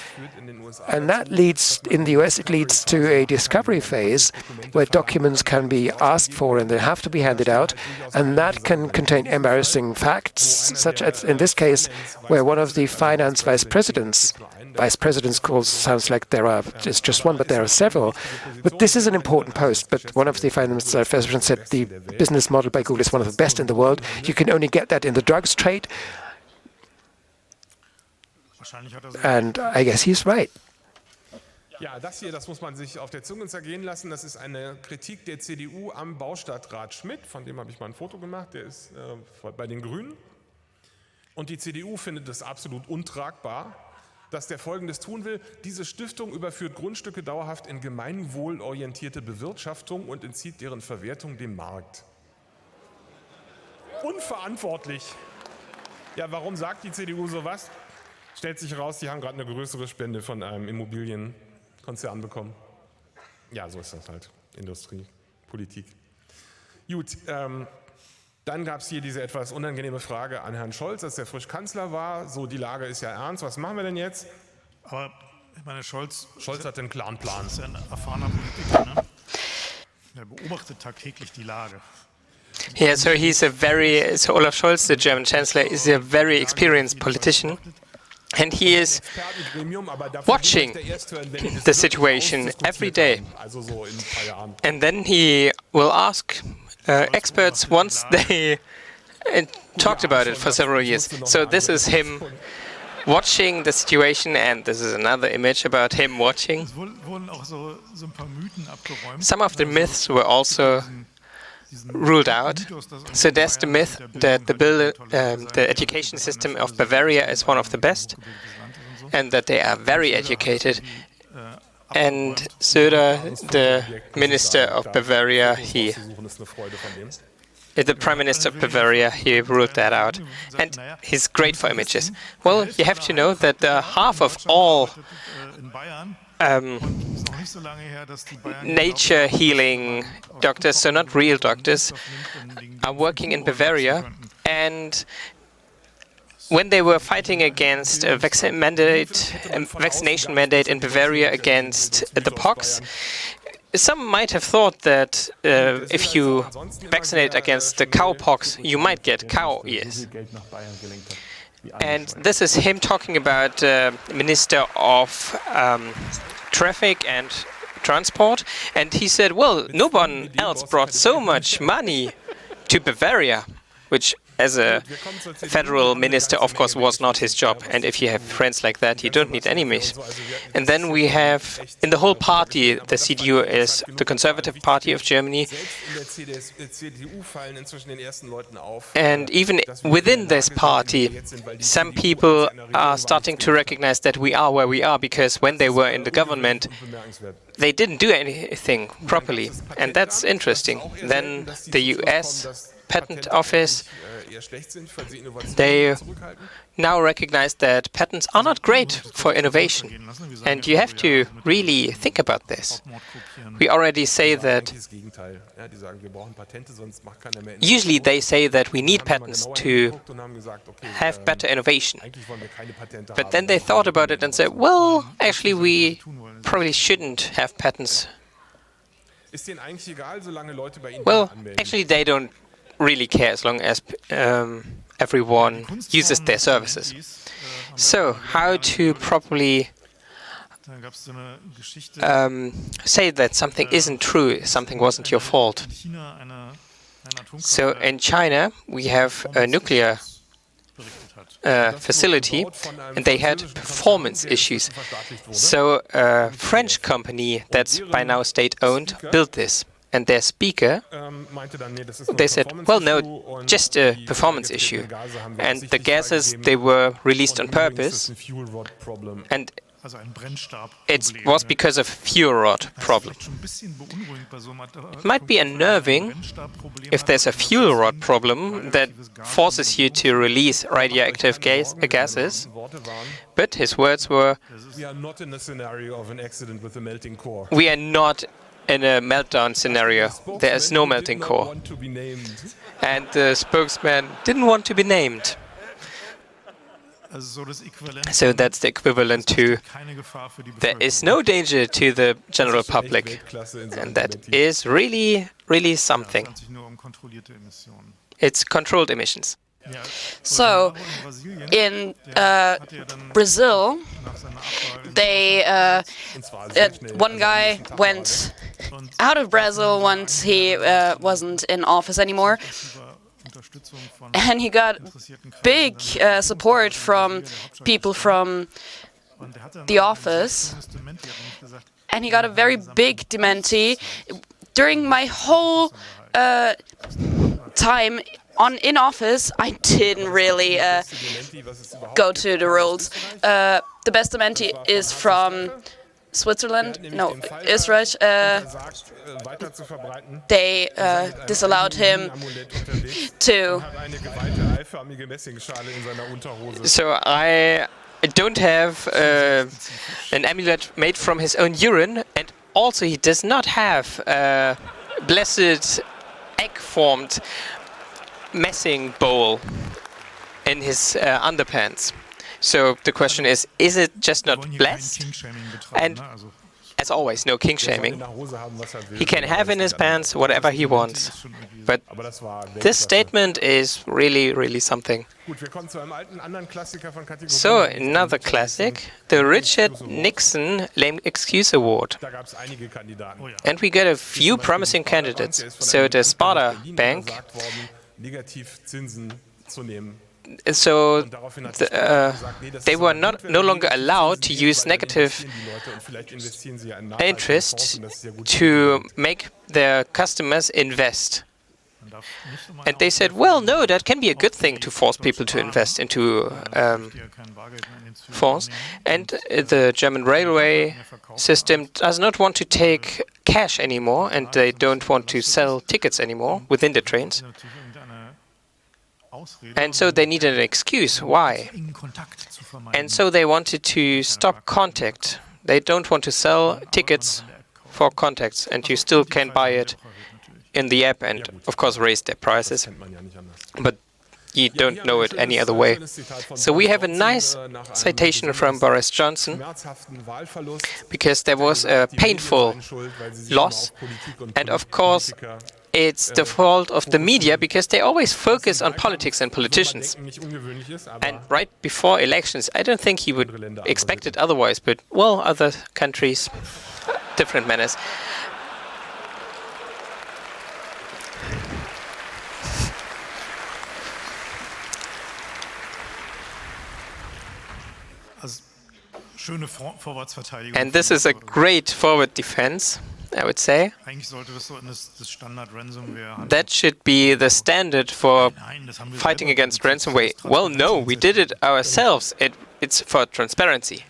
And that leads, in the US, it leads to a discovery phase where documents can be asked for and they have to be handed out. And that can contain embarrassing facts, such as in this case, where one of the finance vice presidents calls sounds like it's just one, but there are several. But this is an important post. But one of the finance vice presidents said the business model by Google is one of the best in the world. You can only get that in the drugs trade. And I guess he's right. Ja, das hier, das muss man sich auf der Zunge zergehen lassen. Das ist eine Kritik der CDU am Baustadtrat Schmidt. Von dem habe ich mal ein Foto gemacht. Der ist bei den Grünen. Und die CDU findet es absolut untragbar, dass der Folgendes tun will. Diese Stiftung überführt Grundstücke dauerhaft in gemeinwohlorientierte Bewirtschaftung und entzieht deren Verwertung dem Markt. Unverantwortlich. Ja, warum sagt die CDU sowas? Stellt sich heraus, die haben gerade eine größere Spende von einem Immobilienkonzern bekommen. Ja, so ist das halt. Industrie, Politik. Gut, dann gab es hier diese etwas unangenehme Frage an Herrn Scholz, als er frisch Kanzler war. So, die Lage ist ja ernst. Was machen wir denn jetzt? Aber ich meine, Scholz hat einen klaren Plan. Ist ja ein erfahrener Politiker, ne? Er beobachtet tagtäglich die Lage. Yeah, so Olaf Scholz, the German Chancellor, is a very experienced politician. And he is watching the situation every day. And then he will ask experts once they talked about it for several years. So this is him watching the situation, and this is another image about him watching. Some of the myths were also ruled out. So there's the myth that the education system of Bavaria is one of the best, and that they are very educated. And Söder, the minister of Bavaria, the Prime Minister of Bavaria, he ruled that out. And he's great for images. Well, you have to know that half of all nature healing doctors, so not real doctors, are working in Bavaria, and when they were fighting against a vaccination mandate in Bavaria against the pox, some might have thought that if you vaccinate against the cowpox, you might get cow ears. And this is him talking about Minister of Traffic and Transport. And he said, well, no one else brought so much money to Bavaria, which as a federal minister, of course, was not his job. And if you have friends like that, you don't need enemies. And then we have, in the whole party, the CDU is the Conservative Party of Germany. And even within this party, some people are starting to recognize that we are where we are, because when they were in the government, they didn't do anything properly. And that's interesting. Then the US Patent Office, they now recognize that patents are not great for innovation. And you have to really think about this. We already say that, usually they say that we need patents to have better innovation. But then they thought about it and said, well, actually we probably shouldn't have patents. Well, actually they don't really care as long as everyone uses their services. So, how to properly say that something isn't true, something wasn't your fault. So, in China, we have a nuclear facility, and they had performance issues. So, a French company that's by now state-owned built this. And their speaker, they said, well, no, just a performance issue. And the gases, they were released on purpose. And it was because of fuel rod problem. It might be unnerving if there's a fuel rod problem that forces you to release radioactive gases. But his words were, we are not in a scenario of an accident with a melting core. We are not in a meltdown scenario. There is no melting core. And the spokesman didn't want to be named. So that's the equivalent to, there is no danger to the general public. And that is really, really something. It's controlled emissions. So, in Brazil, they one guy went out of Brazil once he wasn't in office anymore, and he got big support from people from the office, and he got a very big dementi. During my whole time in office, I didn't really go to the rules. The best dementi is from Switzerland, no, Israel. They disallowed him to. So I don't have an amulet made from his own urine, and also he does not have a blessed egg-formed messing bowl in his underpants. So the question is it just not blessed? And as always, no king shaming. He can have in his pants whatever he wants. But this statement is really, really something. So another classic, the Richard Nixon Lame Excuse Award. And we got a few promising candidates. So the Sparta Bank. So they were no longer allowed to use negative interest to make their customers invest. And they said, well, no, that can be a good thing to force people to invest into funds. And the German railway system does not want to take cash anymore, and they don't want to sell tickets anymore within the trains. And so they needed an excuse. Why? And so they wanted to stop contact. They don't want to sell tickets for contacts, and you still can buy it in the app and, of course, raise their prices. But You don't know it any other way. So we have a nice citation from Boris Johnson, because there was a painful loss, and of course it's the fault of the media, because they always focus on politics and politicians. And right before elections, I don't think he would expect it otherwise, but well, other countries, different manners. And this is a great forward defense, I would say. That should be the standard for fighting against ransomware. Well, no, we did it ourselves. It's for transparency.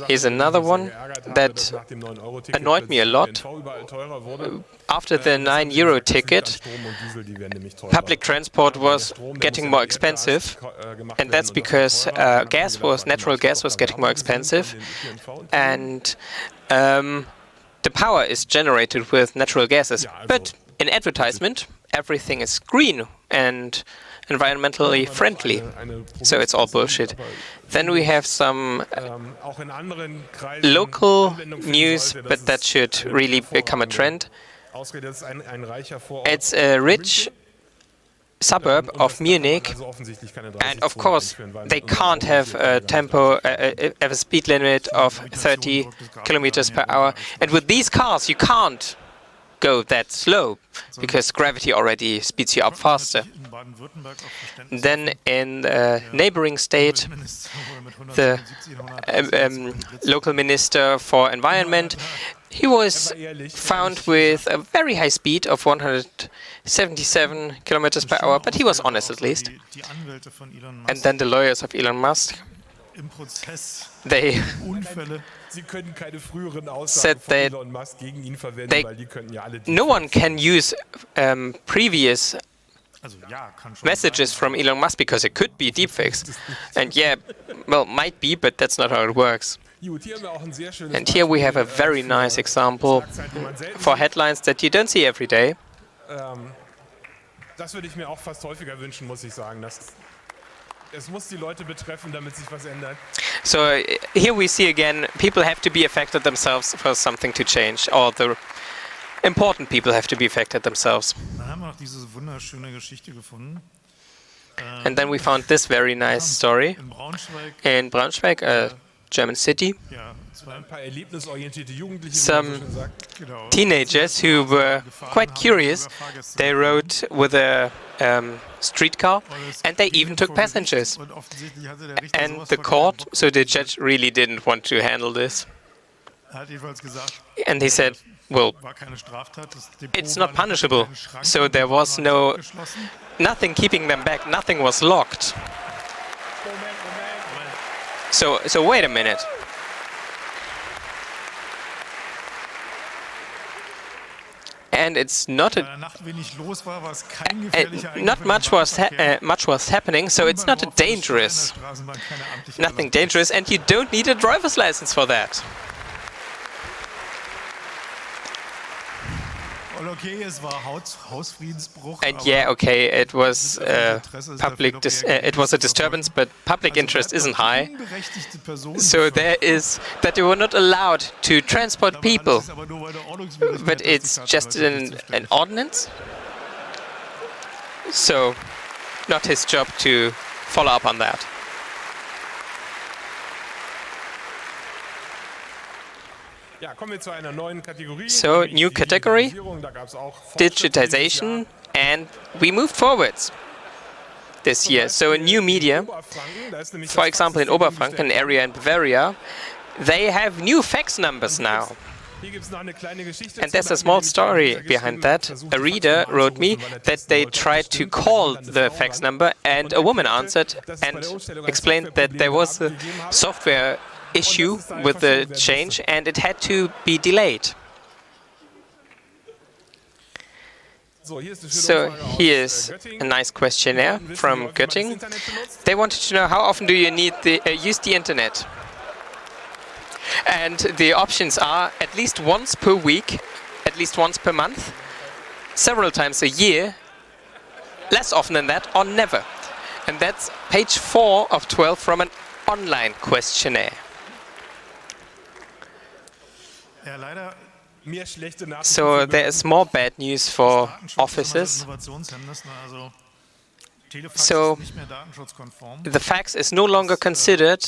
Here's another one that annoyed me a lot. After the €9 ticket, public transport was getting more expensive, and that's because natural gas was getting more expensive, and the power is generated with natural gases. But in advertisement, everything is green and environmentally friendly, so it's all bullshit. Then we have some local news, but that should really become a trend. It's a rich suburb of Munich, and of course they can't have a speed limit of 30 kilometers per hour. And with these cars, you can't go that slow, because gravity already speeds you up faster. Then in the neighboring state, the local minister for environment, he was found with a very high speed of 177 kilometers per hour, but he was honest at least. And then the lawyers of Elon Musk, they said that no one can use previous messages from Elon Musk, because it could be deepfakes. And yeah, well, might be, but that's not how it works. And here we have a very nice example for headlines that you don't see every day. Das würde ich mir auch fast häufiger wünschen, muss ich sagen. Es muss die Leute betreffen, damit sich was ändert. So here we see again, people have to be affected themselves for something to change, or the important people have to be affected themselves. Dann haben wir noch diese wunderschöne Geschichte gefunden. And then we found this very nice story in Braunschweig, a German city. Some teenagers who were quite curious, they rode with a streetcar, and they even took passengers. And the court, so the judge really didn't want to handle this. And he said, well, it's not punishable, so there was nothing keeping them back, nothing was locked. So wait a minute. And it's not not much was happening, so it's not nothing dangerous, and you don't need a driver's license for that. And yeah, okay, it was it was a disturbance, but public interest isn't high. So there is that they were not allowed to transport people, but it's just an ordinance. So not his job to follow up on that. So, new category, digitization, and we moved forwards this year. So, a new media, for example, in Oberfranken, an area in Bavaria, they have new fax numbers now. And there's a small story behind that. A reader wrote me that they tried to call the fax number, and a woman answered and explained that there was a software issue with the change, and it had to be delayed. So here's a nice questionnaire from Göttingen. They wanted to know, how often do you need use the internet? And the options are at least once per week, at least once per month, several times a year, less often than that, or never. And that's page 4 of 12 from an online questionnaire. Ja, leider So there is more bad news for offices. So the fax is no longer considered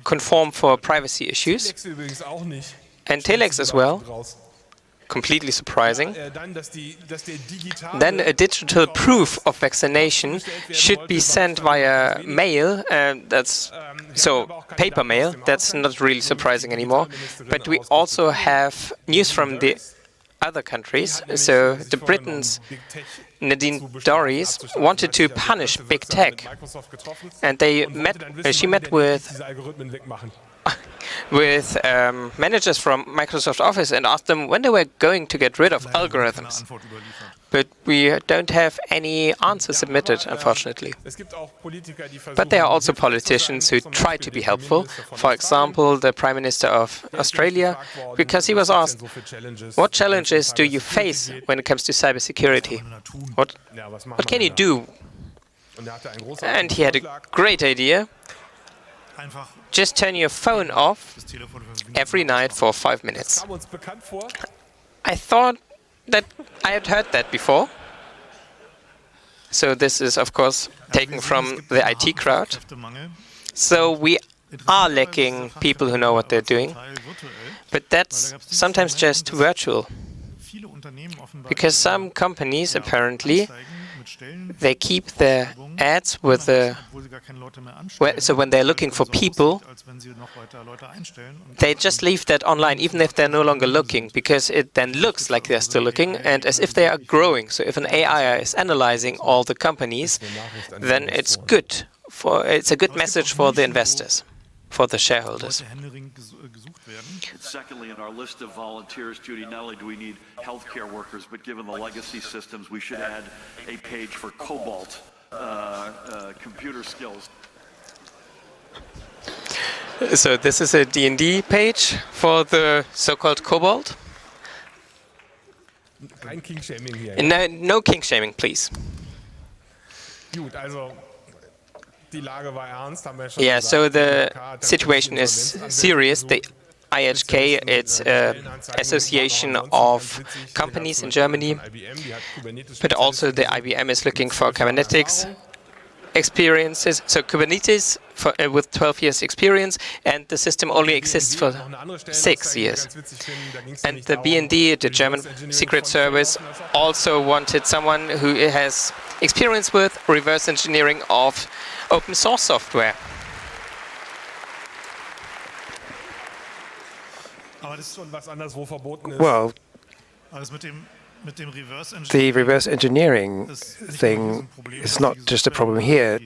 conform for privacy issues, and telex as well. Completely surprising. Then a digital proof of vaccination should be sent via mail. That's so paper mail. That's not really surprising anymore. But we also have news from the other countries. So the Britons, Nadine Dorries, wanted to punish big tech, and she met with managers from Microsoft Office and asked them when they were going to get rid of algorithms. But we don't have any answer submitted, unfortunately. But there are also politicians who try to be helpful. For example, the Prime Minister of Australia, because he was asked, what challenges do you face when it comes to cybersecurity? What can you do? And he had a great idea. Just turn your phone off every night for 5 minutes. I thought that I had heard that before. So this is, of course, taken from the IT crowd. So we are lacking people who know what they're doing. But that's sometimes just virtual. Because some companies, apparently, they keep their ads with the... So when they're looking for people, they just leave that online, even if they're no longer looking, because it then looks like they're still looking, and as if they are growing. So if an AI is analyzing all the companies, then it's good. It's a good message for the investors, for the shareholders. Secondly, in our list of volunteers, Judy, not only do we need healthcare workers, but given the legacy systems, we should add a page for COBOL computer skills. So this is a D&D page for the so-called COBOL. No king shaming, please. Yeah, so the situation is serious. The IHK, it's an association of companies in Germany, but also the IBM is looking for Kubernetics experiences. So Kubernetes with 12 years experience, and the system only exists for 6 years. And the BND, the German Secret Service, also wanted someone who has experience with reverse engineering of open source software. Well, the reverse engineering thing is not just a problem here.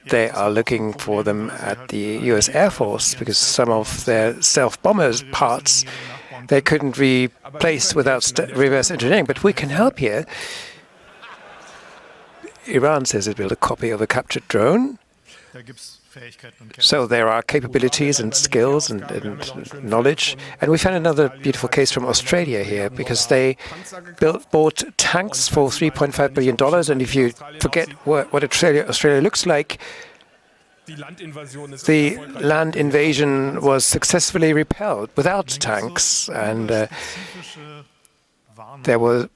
They are looking for them at the US Air Force because some of their self-bombers parts they couldn't replace without reverse engineering. But we can help here. Iran says it built a copy of a captured drone. So there are capabilities and skills and knowledge. And we found another beautiful case from Australia here, because they bought tanks for $3.5 billion. And if you forget what Australia looks like, the land invasion was successfully repelled without tanks. And there were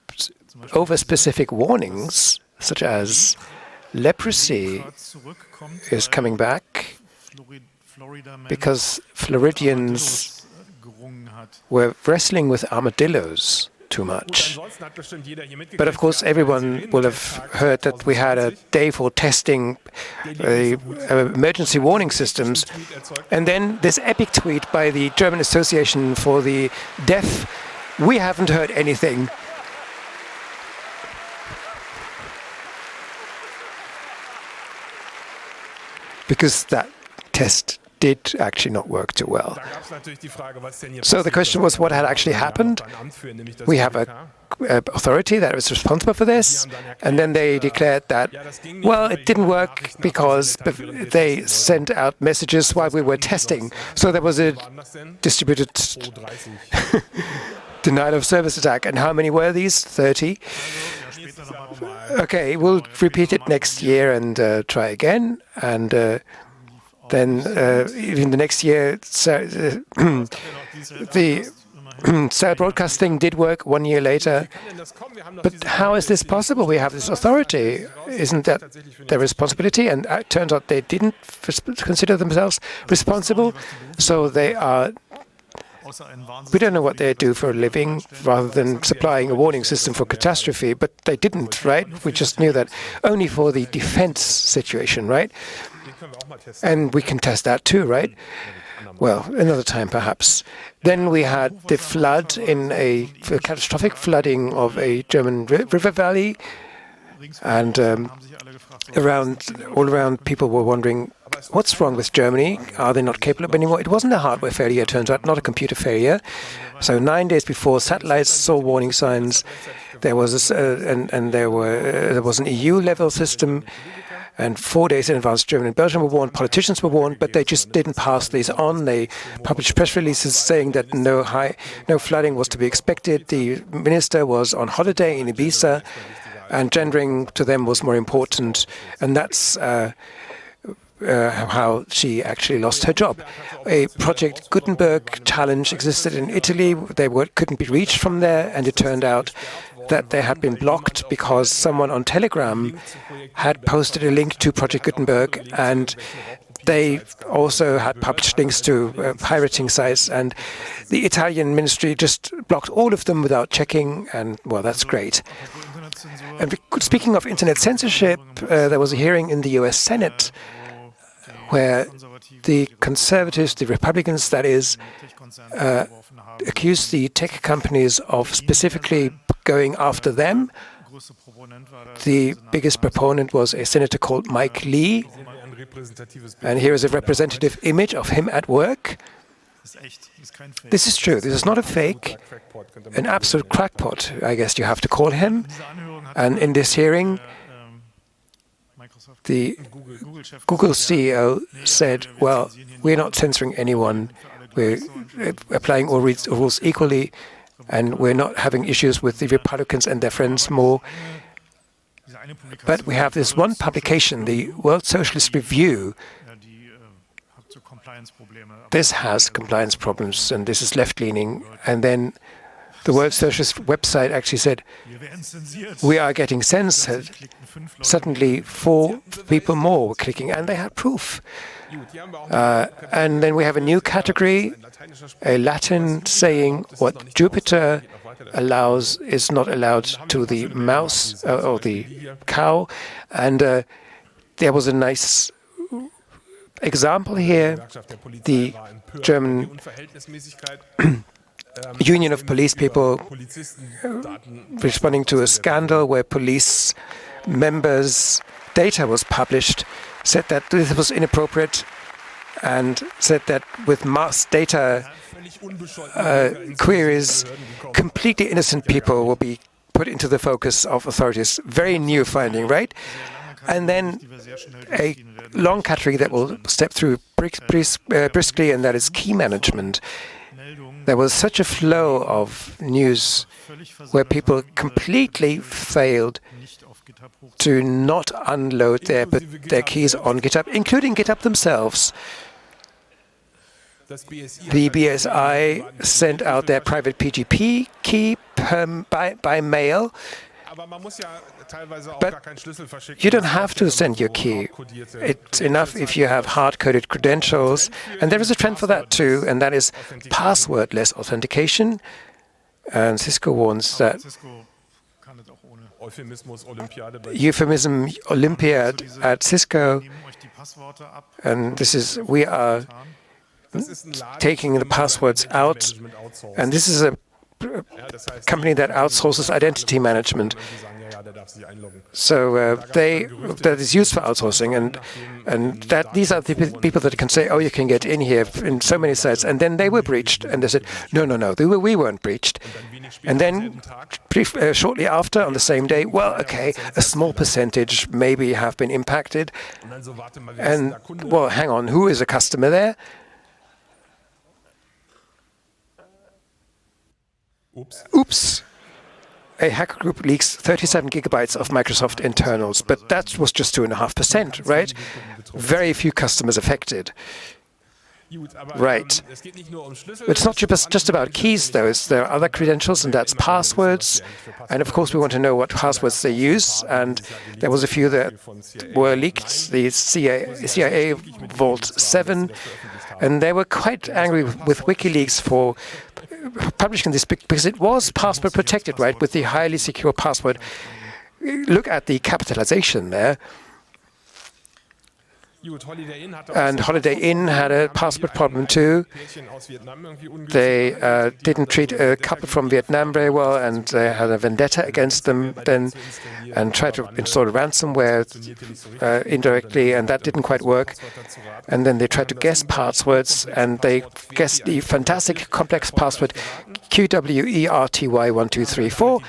over-specific warnings, such as leprosy is coming back because Floridians were wrestling with armadillos too much. But of course, everyone will have heard that we had a day for testing emergency warning systems. And then this epic tweet by the German Association for the Deaf, we haven't heard anything. Because that test did actually not work too well. So the question was what had actually happened. We have an authority that was responsible for this, and then they declared that, well, it didn't work because they sent out messages while we were testing. So there was a distributed denial of service attack. And how many were these? 30. Okay, we'll repeat it next year and try again. And then even the next year, the cell broadcasting did work 1 year later. But how is this possible? We have this authority. Isn't that their responsibility? And it turns out they didn't consider themselves responsible. So they are. We don't know what they do for a living, rather than supplying a warning system for catastrophe. But they didn't, right? We just knew that only for the defense situation, right? And we can test that too, right? Well, another time perhaps. Then we had the flood in a catastrophic flooding of a German river valley, and all around people were wondering, what's wrong with Germany? Are they not capable anymore? It wasn't a hardware failure, it turns out, not a computer failure. So 9 days before, satellites saw warning signs. There was there was an EU-level system. And 4 days in advance, Germany and Belgium were warned, politicians were warned, but they just didn't pass these on. They published press releases saying that no flooding was to be expected. The minister was on holiday in Ibiza, and gendering to them was more important. And that's how she actually lost her job. A Project Gutenberg challenge existed in Italy. They couldn't be reached from there, and it turned out that they had been blocked because someone on Telegram had posted a link to Project Gutenberg, and they also had published links to pirating sites, and the Italian ministry just blocked all of them without checking, and well, that's great. And speaking of internet censorship, there was a hearing in the US Senate where the conservatives, the Republicans, that is, accused the tech companies of specifically going after them. The biggest proponent was a senator called Mike Lee, and here is a representative image of him at work. This is true. This is not a fake, an absolute crackpot, I guess you have to call him. And in this hearing, the Google CEO said, well, we're not censoring anyone. We're applying all rules equally, and we're not having issues with the Republicans and their friends more. But we have this one publication, the World Socialist Review. This has compliance problems, and this is left-leaning. And then the World Socialist website actually said, we are getting censored. Suddenly, 4 people more were clicking, and they had proof. And then we have a new category, a Latin saying what Jupiter allows is not allowed to the mouse or the cow. And there was a nice example here. The German Union of Police People responding to a scandal where police members' data was published, said that this was inappropriate, and said that with mass data queries, completely innocent people will be put into the focus of authorities. Very new finding, right? And then a long category that will step through briskly, and that is key management. There was such a flow of news where people completely failed to not unload their keys on GitHub, including GitHub themselves. The BSI sent out their private PGP key by mail, but you don't have to send your key. It's enough if you have hard-coded credentials, and there is a trend for that too, and that is passwordless authentication. And Cisco warns that euphemism Olympiad at Cisco, and this is, we are taking the passwords out, and this is a company that outsources identity management. So that is used for outsourcing, and that these are the people that can say, oh, you can get in here in so many sites, and then they were breached, and they said, no, we weren't breached. And then shortly after, on the same day, well, okay, a small percentage maybe have been impacted, and well, hang on, who is a customer there? Oops. A hacker group leaks 37 gigabytes of Microsoft internals, but that was just 2.5%, right? Very few customers affected. Right. It's not just about keys, though. There are other credentials, and that's passwords. And of course, we want to know what passwords they use. And there was a few that were leaked, the CIA Vault 7. And they were quite angry with WikiLeaks for publishing this because it was password protected, right, with the highly secure password. Look at the capitalization there. And Holiday Inn had a password problem too. They didn't treat a couple from Vietnam very well, and they had a vendetta against them then and tried to install ransomware indirectly, and that didn't quite work. And then they tried to guess passwords, and they guessed the fantastic complex password QWERTY1234,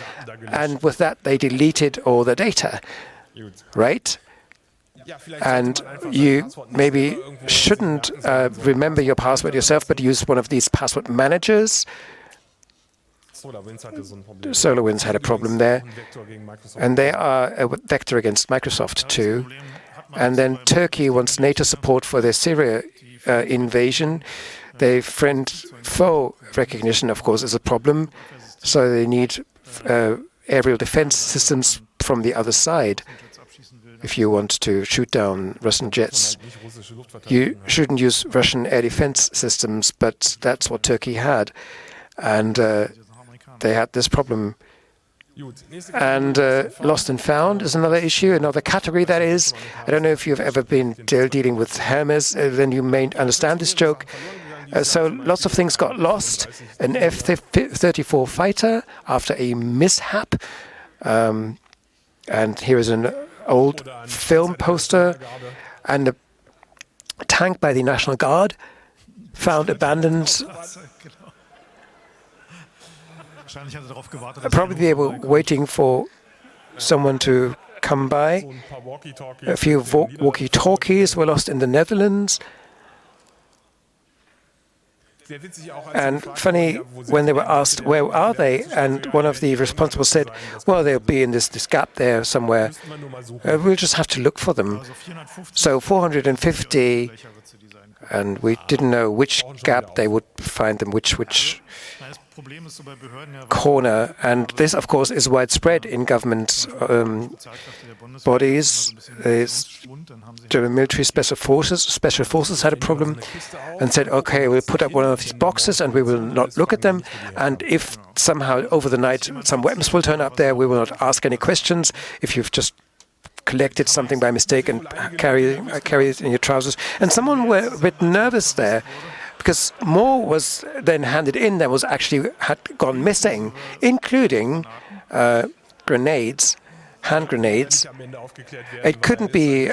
and with that they deleted all the data, right? And you maybe shouldn't remember your password yourself, but use one of these password managers. SolarWinds had a problem there. And they are a vector against Microsoft too. And then Turkey wants NATO support for their Syria invasion. Their friend-foe recognition, of course, is a problem. So they need aerial defense systems from the other side. If you want to shoot down Russian jets, you shouldn't use Russian air defense systems, but that's what Turkey had. And they had this problem. And lost and found is another issue, another category that is. I don't know if you've ever been dealing with Hermes, then you may understand this joke. So lots of things got lost. An F-34 fighter after a mishap. And here is an old film poster, and a tank by the National Guard found abandoned. Probably they were waiting for someone to come by. A few walkie-talkies were lost in the Netherlands. And funny, when they were asked, where are they? And one of the responsibles said, well, they'll be in this gap there somewhere. We'll just have to look for them. So 450, and we didn't know which gap they would find them, which corner. And this, of course, is widespread in government bodies. German military special forces had a problem and said, okay, we'll put up one of these boxes and we will not look at them. And if somehow over the night some weapons will turn up there, we will not ask any questions. If you've just collected something by mistake and carry it in your trousers. And someone were a bit nervous there, because more was then handed in that was actually had gone missing, including grenades, hand grenades. It couldn't be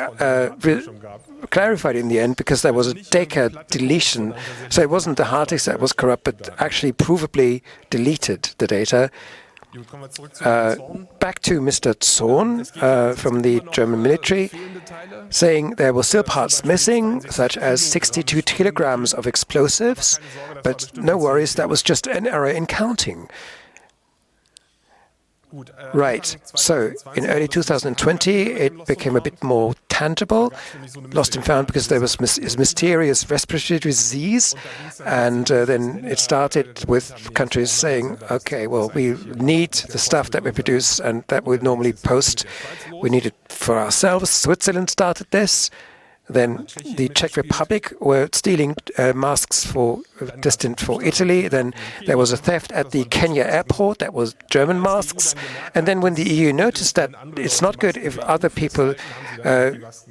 clarified in the end because there was a data deletion. So it wasn't the hard disk that was corrupt, but actually provably deleted the data. Back to Mr. Zorn from the German military, saying there were still parts missing, such as 62 kilograms of explosives, but no worries, that was just an error in counting. Right. So in early 2020, it became a bit more tangible, lost and found, because there was this mysterious respiratory disease. And then it started with countries saying, OK, well, we need the stuff that we produce and that we normally post. We need it for ourselves. Switzerland started this. Then the Czech Republic were stealing masks destined for Italy. Then there was a theft at the Kenya airport that was German masks. And then when the EU noticed that it's not good if other people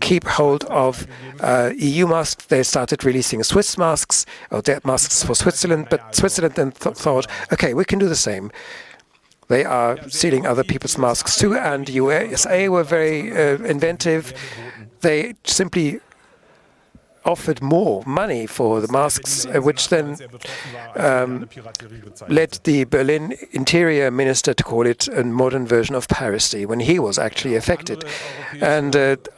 keep hold of EU masks, they started releasing Swiss masks, or their masks for Switzerland. But Switzerland then thought, okay, we can do the same. They are stealing other people's masks too. And USA were very inventive. They simply offered more money for the masks, which then led the Berlin interior minister to call it a modern version of piracy when he was actually affected. And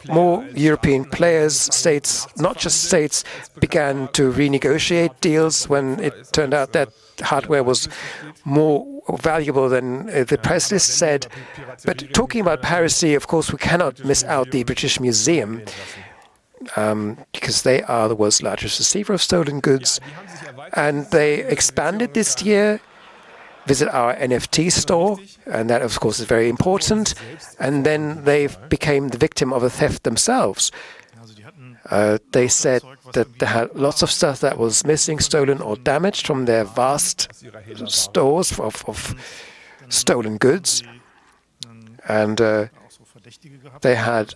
more European players, states, not just states, began to renegotiate deals when it turned out that hardware was more valuable than the press list said. But talking about piracy, of course, we cannot miss out the British Museum, because they are the world's largest receiver of stolen goods. And they expanded this year, visit our NFT store, and that, of course, is very important. And then they became the victim of a theft themselves. They said that they had lots of stuff that was missing, stolen, or damaged from their vast stores of stolen goods. And they had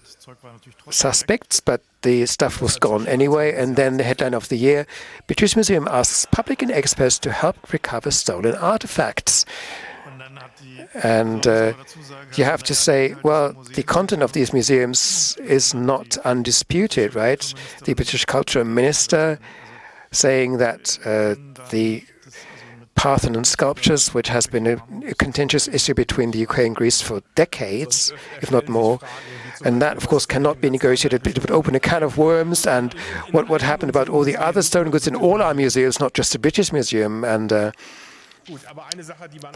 suspects, but the stuff was gone anyway. And then the headline of the year, British Museum asks public and experts to help recover stolen artifacts. And you have to say, well, the content of these museums is not undisputed, right? The British Culture Minister saying that the Parthenon sculptures, which has been a contentious issue between the UK and Greece for decades, if not more, and that, of course, cannot be negotiated. It would open a can of worms. And what happened about all the other stolen goods in all our museums, not just the British Museum. And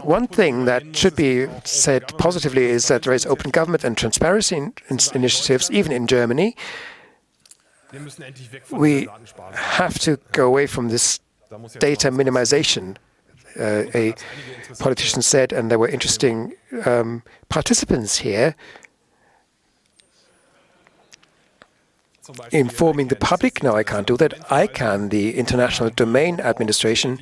one thing that should be said positively is that there is open government and transparency initiatives, even in Germany. We have to go away from this data minimization. A politician said, and there were interesting participants here, informing the public. No, I can't do that. ICANN, the International Domain Administration,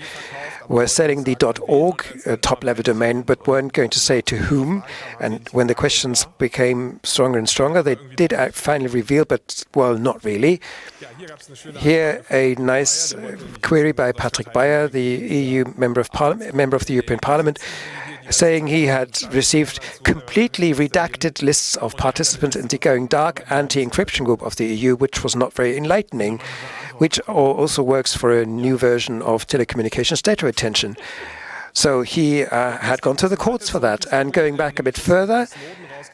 were selling the .org top-level domain, but weren't going to say to whom. And when the questions became stronger and stronger, they did finally reveal, but, well, not really. Here, a nice query by Patrick Beyer, the EU member of the European Parliament, saying he had received completely redacted lists of participants in the Going Dark anti-encryption group of the EU, which was not very enlightening, which also works for a new version of telecommunications data retention. So he had gone to the courts for that. And going back a bit further,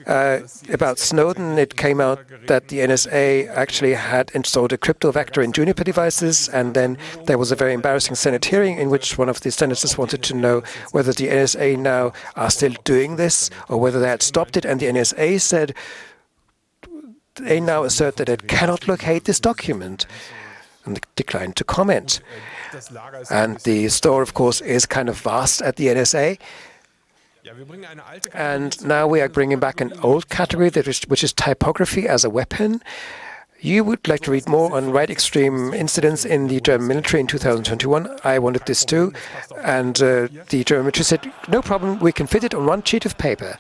about Snowden, it came out that the NSA actually had installed a crypto vector in Juniper devices, and then there was a very embarrassing Senate hearing in which one of the senators wanted to know whether the NSA now are still doing this or whether they had stopped it, and the NSA said they now assert that it cannot locate this document and declined to comment. And the store, of course, is kind of vast at the NSA. And now we are bringing back an old category, which is typography as a weapon. You would like to read more on right extreme incidents in the German military in 2021. I wanted this too. And the German military said, no problem, we can fit it on one sheet of paper.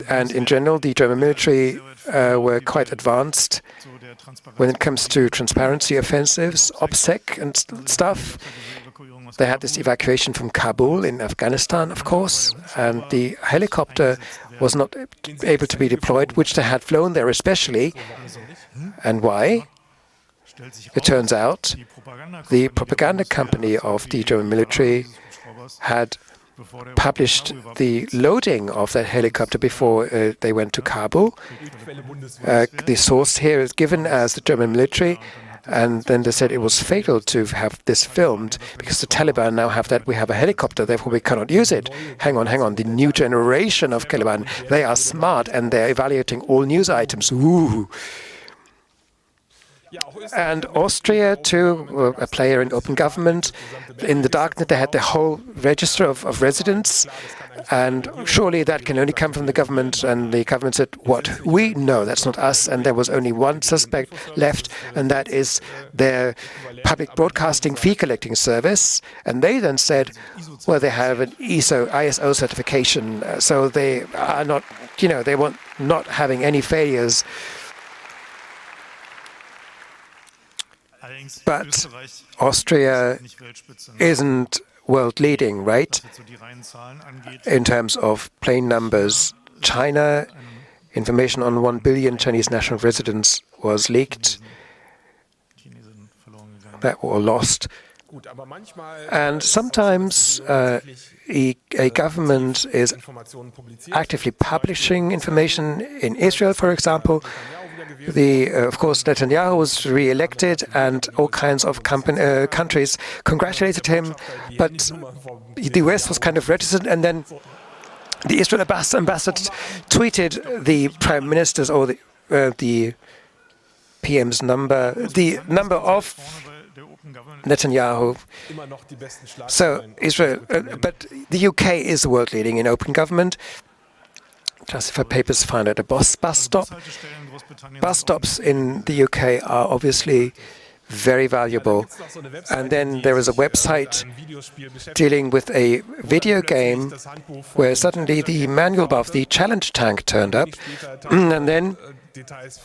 And in general, the German military were quite advanced when it comes to transparency offensives, OPSEC and stuff. They had this evacuation from Kabul in Afghanistan, of course, and the helicopter was not able to be deployed, which they had flown there especially. And why? It turns out the propaganda company of the German military had published the loading of that helicopter before they went to Kabul. The source here is given as the German military, and then they said it was fatal to have this filmed because the Taliban now have that. We have a helicopter, therefore we cannot use it. Hang on. The new generation of Taliban, they are smart and they're evaluating all news items. Ooh. And Austria, too, a player in open government. In the darknet, they had the whole register of residents. And surely that can only come from the government. And the government said, what? We? No, that's not us. And there was only one suspect left, and that is their public broadcasting fee collecting service. And they then said, well, they have an ISO certification. So they are not, they want not having any failures. But Austria isn't world leading, right? In terms of plain numbers, China, information on 1 billion Chinese national residents was leaked. that were lost. And sometimes a government is actively publishing information. In Israel, for example, of course, Netanyahu was re-elected, and all kinds of countries congratulated him, but the US was kind of reticent, and then the Israel ambassador tweeted the prime minister's or the PM's number, the number of Netanyahu. So Israel, but the UK is the world leading in open government. Classified papers find at a bus stop. Bus stops in the UK are obviously very valuable. And then there is a website dealing with a video game where suddenly the manual above the challenge tank turned up, and then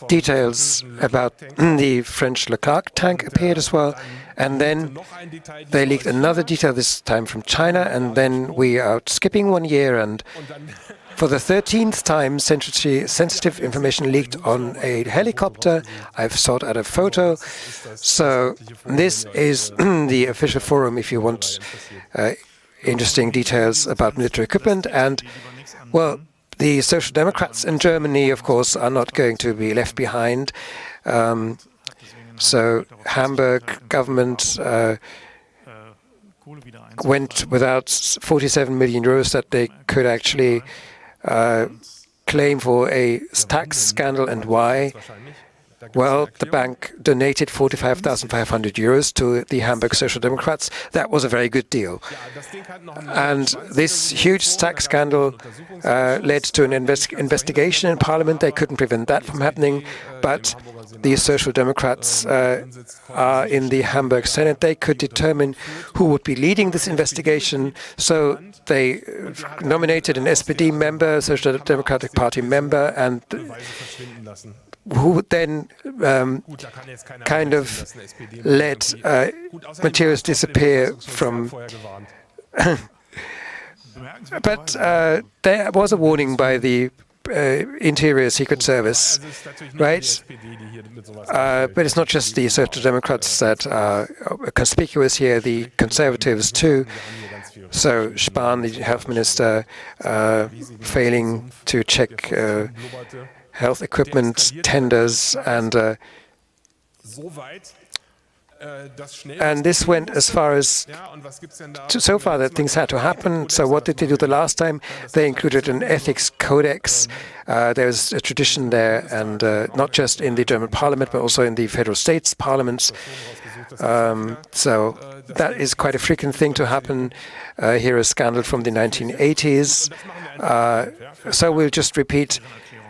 details about the French Leclerc tank appeared as well. And then they leaked another detail, this time from China, and then we are skipping 1 year, and for the 13th time, sensitive information leaked on a helicopter. I've sought out a photo. So this is the official forum if you want interesting details about military equipment. And, well, the Social Democrats in Germany, of course, are not going to be left behind. So Hamburg government went without 47 million euros that they could actually claim for a tax scandal. And why? Well, the bank donated 45,500 euros to the Hamburg Social Democrats. That was a very good deal. And this huge tax scandal led to an investigation in Parliament. They couldn't prevent that from happening, but the Social Democrats are in the Hamburg Senate. They could determine who would be leading this investigation. So they nominated an SPD member, Social Democratic Party member, and who would then kind of let materials disappear from. But there was a warning by the Interior Secret Service, right? But it's not just the Social Democrats that are conspicuous here, the Conservatives too. So Spahn, the health minister, failing to check health equipment tenders, and this went as far as so far that things had to happen. So what did they do the last time? They included an ethics codex. There's a tradition there, and not just in the German parliament, but also in the federal states parliaments. So that is quite a frequent thing to happen. Here, a scandal from the 1980s. So we'll just repeat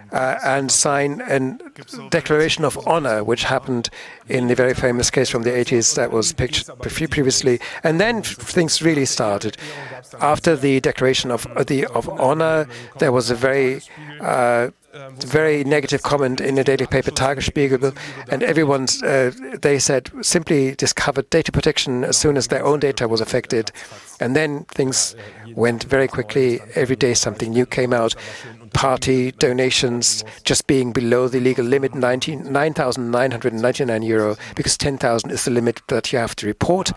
and sign a declaration of honor, which happened in the very famous case from the 80s that was pictured previously. And then things really started. After the declaration of honor, there was a very negative comment in the daily paper Tagesspiegel, and everyone, they said, simply discovered data protection as soon as their own data was affected. And then things went very quickly. Every day something new came out. Party donations just being below the legal limit, 9,999 euro, because 10,000 is the limit that you have to report.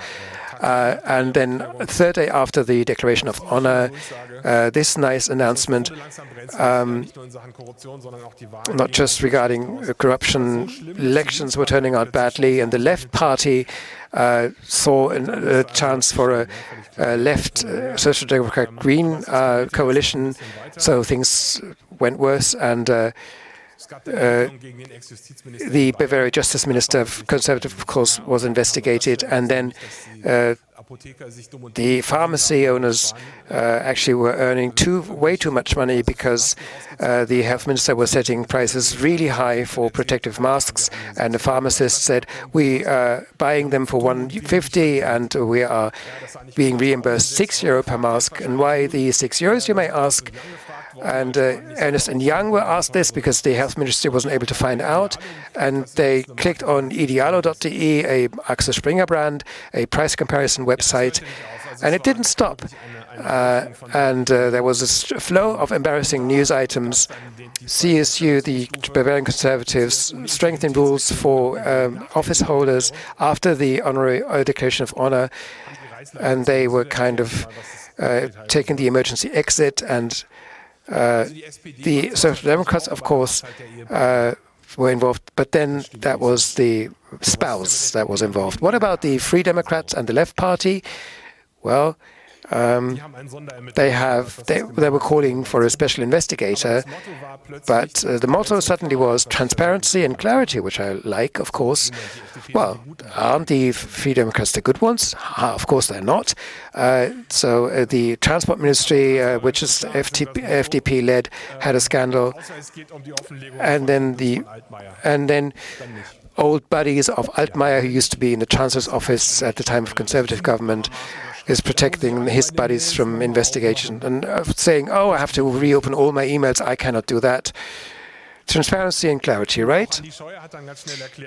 And then a third day after the declaration of honor, this nice announcement, not just regarding corruption, elections were turning out badly, and the left party saw a chance for a left Social Democrat Green coalition, so things went worse, and the Bavaria Justice Minister, Conservative, of course, was investigated, and then the pharmacy owners actually were earning way too much money because the health minister was setting prices really high for protective masks, and the pharmacist said, we are buying them for 150 and we are being reimbursed €6 per mask. And why the €6, you may ask? And Ernst & Young were asked this because the health ministry wasn't able to find out, and they clicked on idealo.de, a Axel Springer brand, a price comparison website, And it didn't stop. And there was a flow of embarrassing news items. CSU, the Bavarian Conservatives, strengthened rules for office holders after the honorary declaration of honor, and they were kind of taking the emergency exit. And the Social Democrats, of course, were involved, but then that was the spouse that was involved. What about the Free Democrats and the Left Party? Well, they were calling for a special investigator, but the motto suddenly was transparency and clarity, which I like, of course. Well, aren't the Free Democrats the good ones? Of course they're not. So the Transport Ministry, which is FDP-led, had a scandal, and then old buddies of Altmaier, who used to be in the Chancellor's office at the time of Conservative government, is protecting his buddies from investigation and saying, oh, I have to reopen all my emails. I cannot do that. Transparency and clarity, right?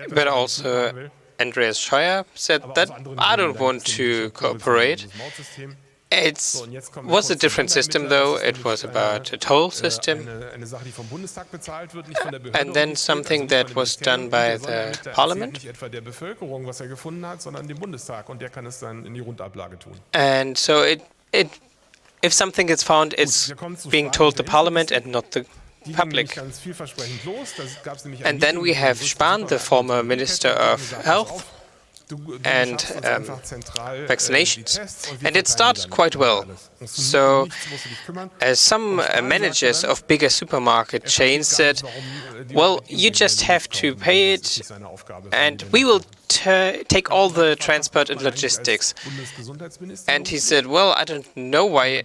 But also, Andreas Scheuer said that I don't want to cooperate. It was a different system, though. It was about a toll system, and then something that was done by the parliament. And so if something is found, it's being told the parliament and not the public. And then we have Spahn, the former Minister of Health and vaccinations, and it started quite well. So some managers of bigger supermarket chains said, well, you just have to pay it and we will take all the transport and logistics. And he said, well, I don't know why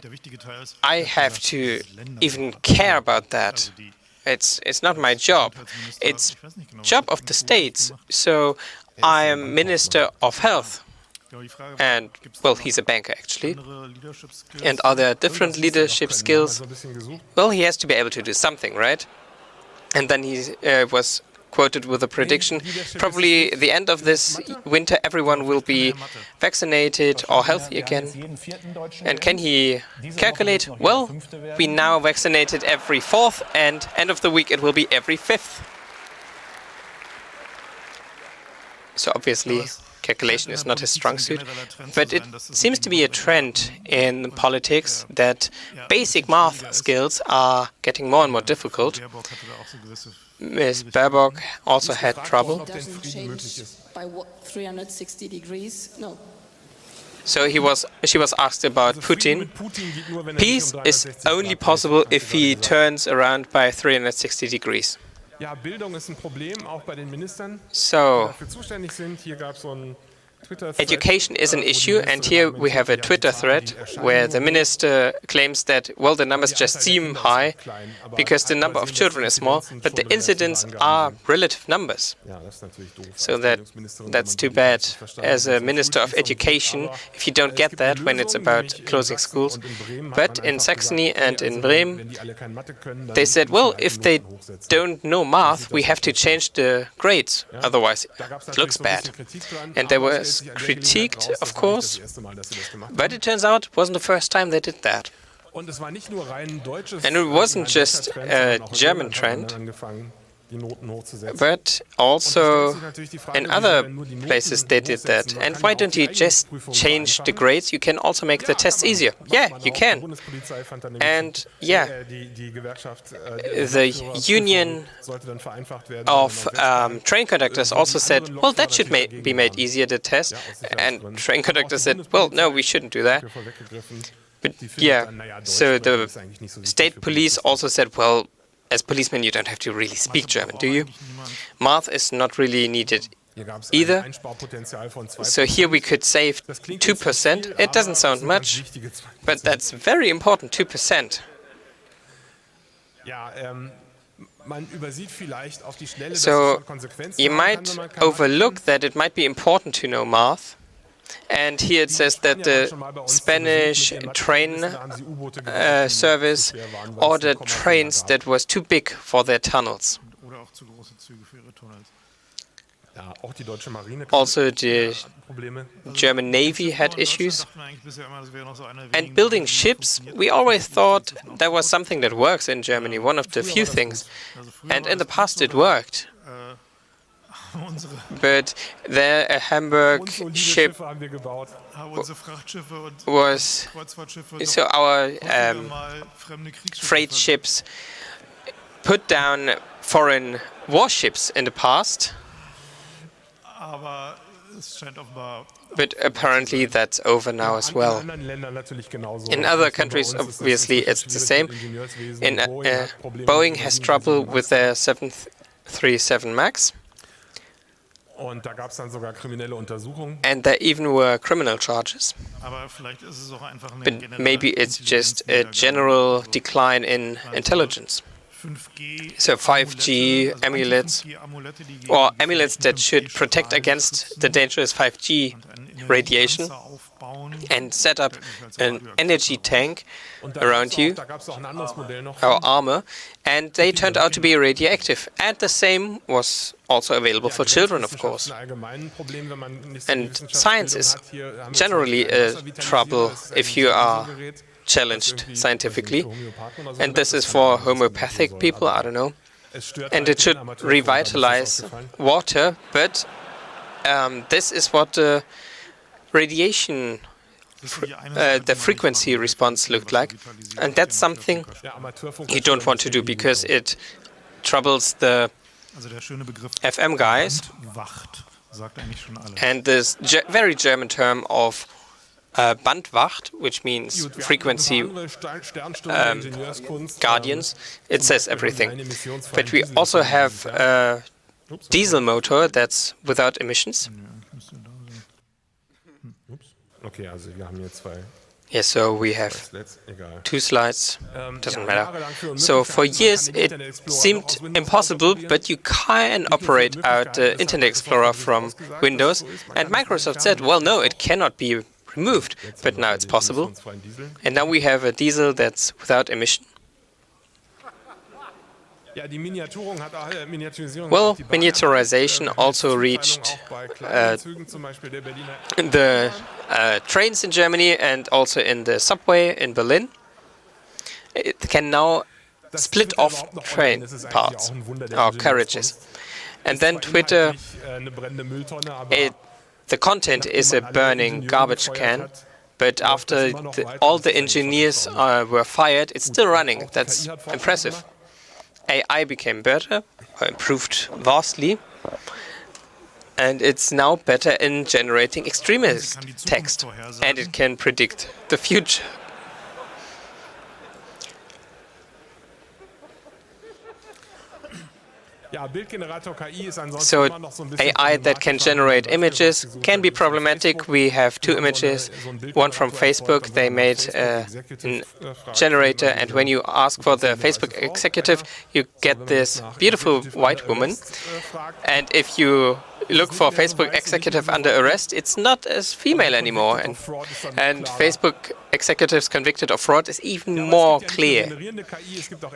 I have to even care about that. It's not my job. It's job of the states. So I am Minister of Health, and, well, he's a banker, actually. And are there different leadership skills? Well, he has to be able to do something, right? And then he was quoted with a prediction, probably the end of this winter everyone will be vaccinated or healthy again. And can he calculate? Well, we now vaccinated every 4th, and end of the week it will be every 5th. So obviously, calculation is not his strong suit, but it seems to be a trend in politics that basic math skills are getting more and more difficult. Ms. Baerbock also had trouble. Doesn't change by what, 360 degrees? No. So she was asked about Putin. Peace is only possible if he turns around by 360 degrees. So, education is an issue, and here we have a Twitter thread where the minister claims that, well, the numbers just seem high because the number of children is small, but the incidents are relative numbers. So that's too bad. As a Minister of Education, if you don't get that when it's about closing schools. But in Saxony and in Bremen, they said, well, if they don't know math, we have to change the grades, otherwise it looks bad. And there was critiqued, of course, but it turns out it wasn't the first time they did that. And it wasn't just a German trend, but also in other places they did that. And why don't you just change the grades? You can also make the tests easier. Yeah, you can. And yeah, the union of train conductors also said, well, that should be made easier, the test. And train conductors said, well, no, we shouldn't do that. But yeah, so the state police also said, well, as policemen, you don't have to really speak German, do you? Math is not really needed either. So here we could save 2%. It doesn't sound much, but that's very important, 2%. So you might overlook that it might be important to know math. And here it says that the Spanish train service ordered trains that was too big for their tunnels. Also, the German Navy had issues. And building ships, we always thought that was something that works in Germany, one of the few things. And in the past it worked. But there a Hamburg ship was, so our freight ships put down foreign warships in the past. But apparently that's over now as well. In other countries, obviously, it's the same. Boeing has trouble with their 737 MAX. And there even were criminal charges. But maybe it's just a general decline in intelligence. So 5G amulets, or amulets that should protect against the dangerous 5G radiation, and set up an energy tank around you, or armor, and they turned out to be radioactive. And the same was also available for children, of course. And science is generally a trouble if you are challenged scientifically. And this is for homeopathic people, I don't know. And it should revitalize water, but this is what the radiation, the frequency response looked like. And that's something you don't want to do because it troubles the FM guys. And this very German term of Bandwacht, which means frequency guardians, it says everything. But we also have a diesel motor that's without emissions. Yeah, so we have two slides, doesn't matter. So for years it seemed impossible, but you can operate out the Internet Explorer from Windows. And Microsoft said, well, no, it cannot be removed, but now it's possible. And now we have a diesel that's without emission. Well, miniaturization also reached the trains in Germany and also in the subway in Berlin. It can now split off train parts or carriages. And then Twitter, the content is a burning garbage can, but after all the engineers were fired, it's still running. That's impressive. AI became better, or improved vastly, and it's now better in generating extremist text, and it can predict the future. So AI that can generate images can be problematic. We have two images, one from Facebook. They made a generator, and when you ask for the Facebook executive, you get this beautiful white woman. And if you look for Facebook executive under arrest, it's not as female anymore. And Facebook executives convicted of fraud is even more clear.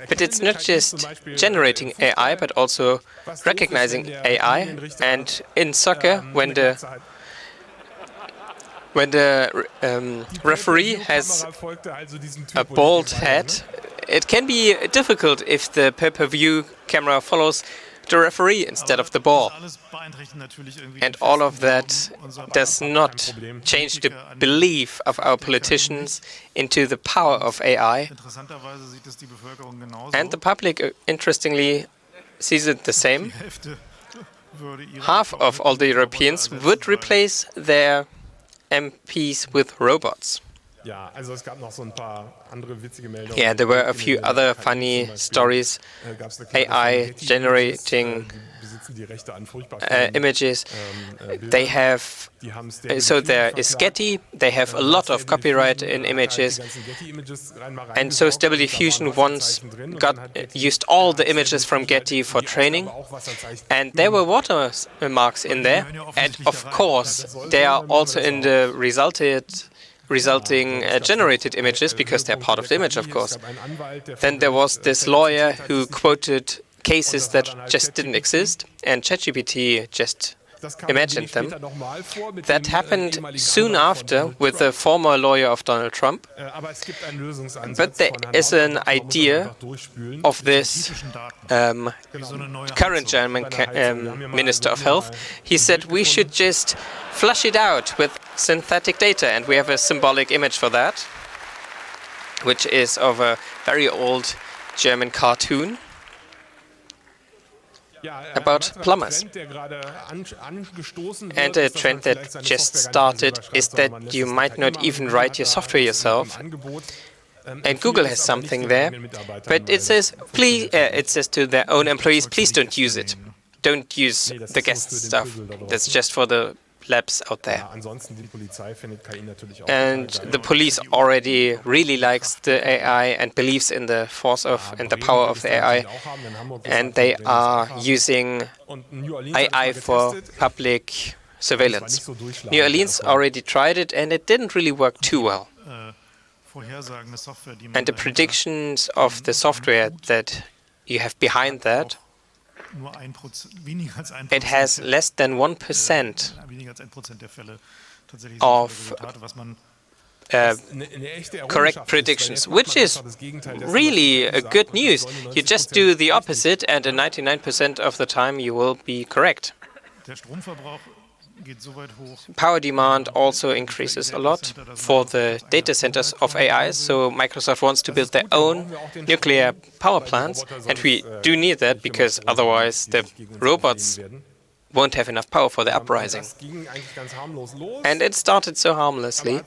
But it's not just generating AI, but also recognizing AI. And in soccer, when the referee has a bald head, it can be difficult if the pay-per-view camera follows the referee instead of the ball. And all of that does not change the belief of our politicians into the power of AI. And the public, interestingly, sees it the same. Half of all the Europeans would replace their MPs with robots. Yeah, there were a few other funny stories. AI generating images. They have, so there is Getty, they have a lot of copyright in images. And so Stable Diffusion once used all the images from Getty for training. And there were watermarks in there. And of course, they are also in the resulting generated images, because they're part of the image, of course. Then there was this lawyer who quoted cases that just didn't exist, and ChatGPT just imagined them. That happened soon after with the former lawyer of Donald Trump. But there is an idea of this current German Minister of Health. He said we should just flush it out with synthetic data, and we have a symbolic image for that, which is of a very old German cartoon about plumbers. And a trend that just started is that you might not even write your software yourself. And Google has something there, but it says, please, it says to their own employees, please don't use it. Don't use the guest stuff. That's just for the labs out there. And the police already really likes the AI and believes in the force of and the power of the AI. And they are using AI for public surveillance. New Orleans already tried it, and it didn't really work too well. And the predictions of the software that you have behind that, it has less than 1% of correct predictions, which is really good news. You just do the opposite, and 99% of the time you will be correct. Power demand also increases a lot for the data centers of AI, so Microsoft wants to build their own nuclear power plants, and we do need that because otherwise the robots won't have enough power for the uprising. And it started so harmlessly,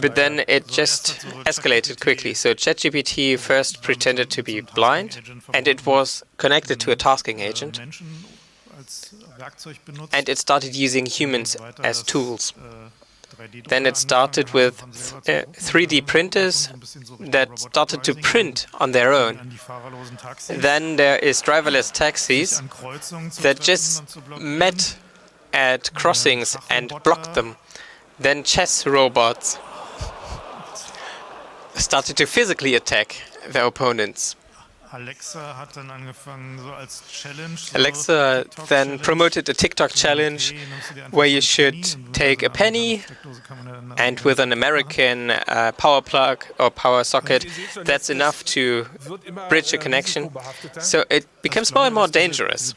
but then it just escalated quickly. So ChatGPT first pretended to be blind, and it was connected to a tasking agent. And it started using humans as tools. Then it started with 3D printers that started to print on their own. Then there is driverless taxis that just met at crossings and blocked them. Then chess robots started to physically attack their opponents. Alexa then promoted a TikTok challenge where you should take a penny and with an American power plug or power socket, that's enough to bridge a connection. So it becomes more and more dangerous.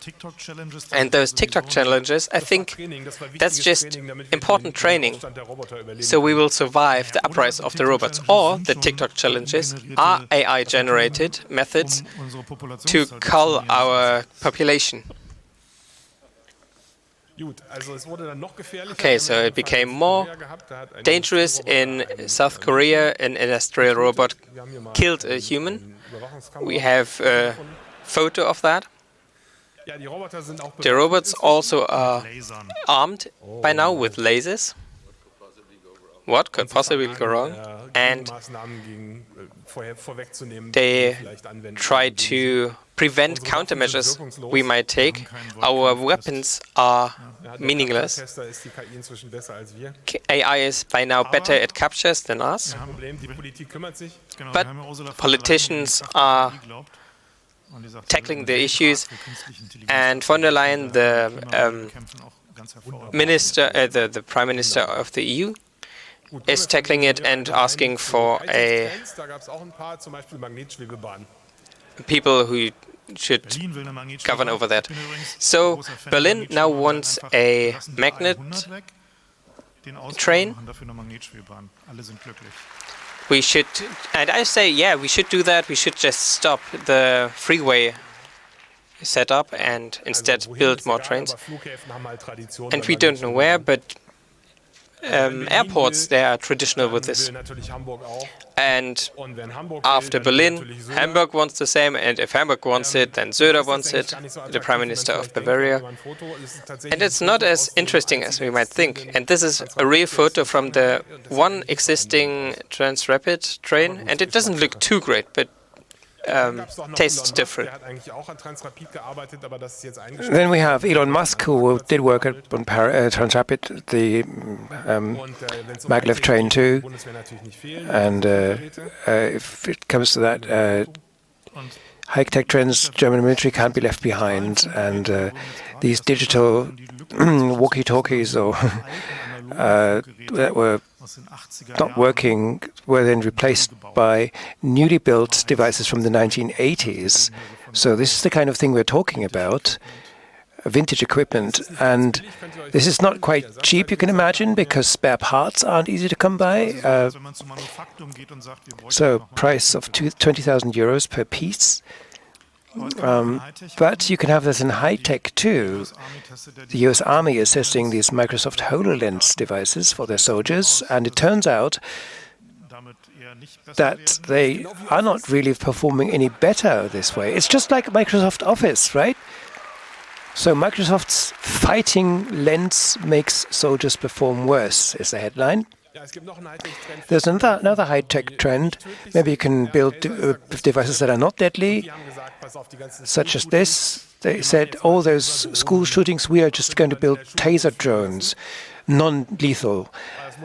And those TikTok challenges, I think that's just important training. So we will survive the uprise of the robots. Or the TikTok challenges are AI-generated methods to cull our population. Okay, so it became more dangerous in South Korea. An industrial robot killed a human. We have a photo of that. The robots also are armed by now with lasers. What could possibly go wrong? And they try to prevent countermeasures we might take. Our weapons are meaningless. AI is by now better at captures than us. But politicians are tackling the issues, and von der Leyen, the Prime Minister of the EU, is tackling it and asking for people who should govern over that. So Berlin now wants a magnet train. We should, and I say, yeah, we should do that. We should just stop the freeway setup and instead build more trains. And we don't know where, but airports, they are traditional with this. And after Berlin, Hamburg wants the same, and if Hamburg wants it, then Söder wants it, the Prime Minister of Bavaria. And it's not as interesting as we might think. And this is a real photo from the one existing Transrapid train, and it doesn't look too great, but tastes different. Then we have Elon Musk, who did work on Transrapid, the maglev train too. And if it comes to that, high-tech trends, German military can't be left behind, and these digital walkie-talkies or that were not working were then replaced by newly built devices from the 1980s. So this is the kind of thing we're talking about, vintage equipment. And this is not quite cheap, you can imagine, because spare parts aren't easy to come by. So price of 20,000 euros per piece. But you can have this in high-tech too. The US Army is testing these Microsoft HoloLens devices for their soldiers, and it turns out that they are not really performing any better this way. It's just like Microsoft Office, right? So Microsoft's fighting lens makes soldiers perform worse, is the headline. There's another high-tech trend. Maybe you can build devices that are not deadly, such as this. They said, all those school shootings, we are just going to build taser drones, non-lethal.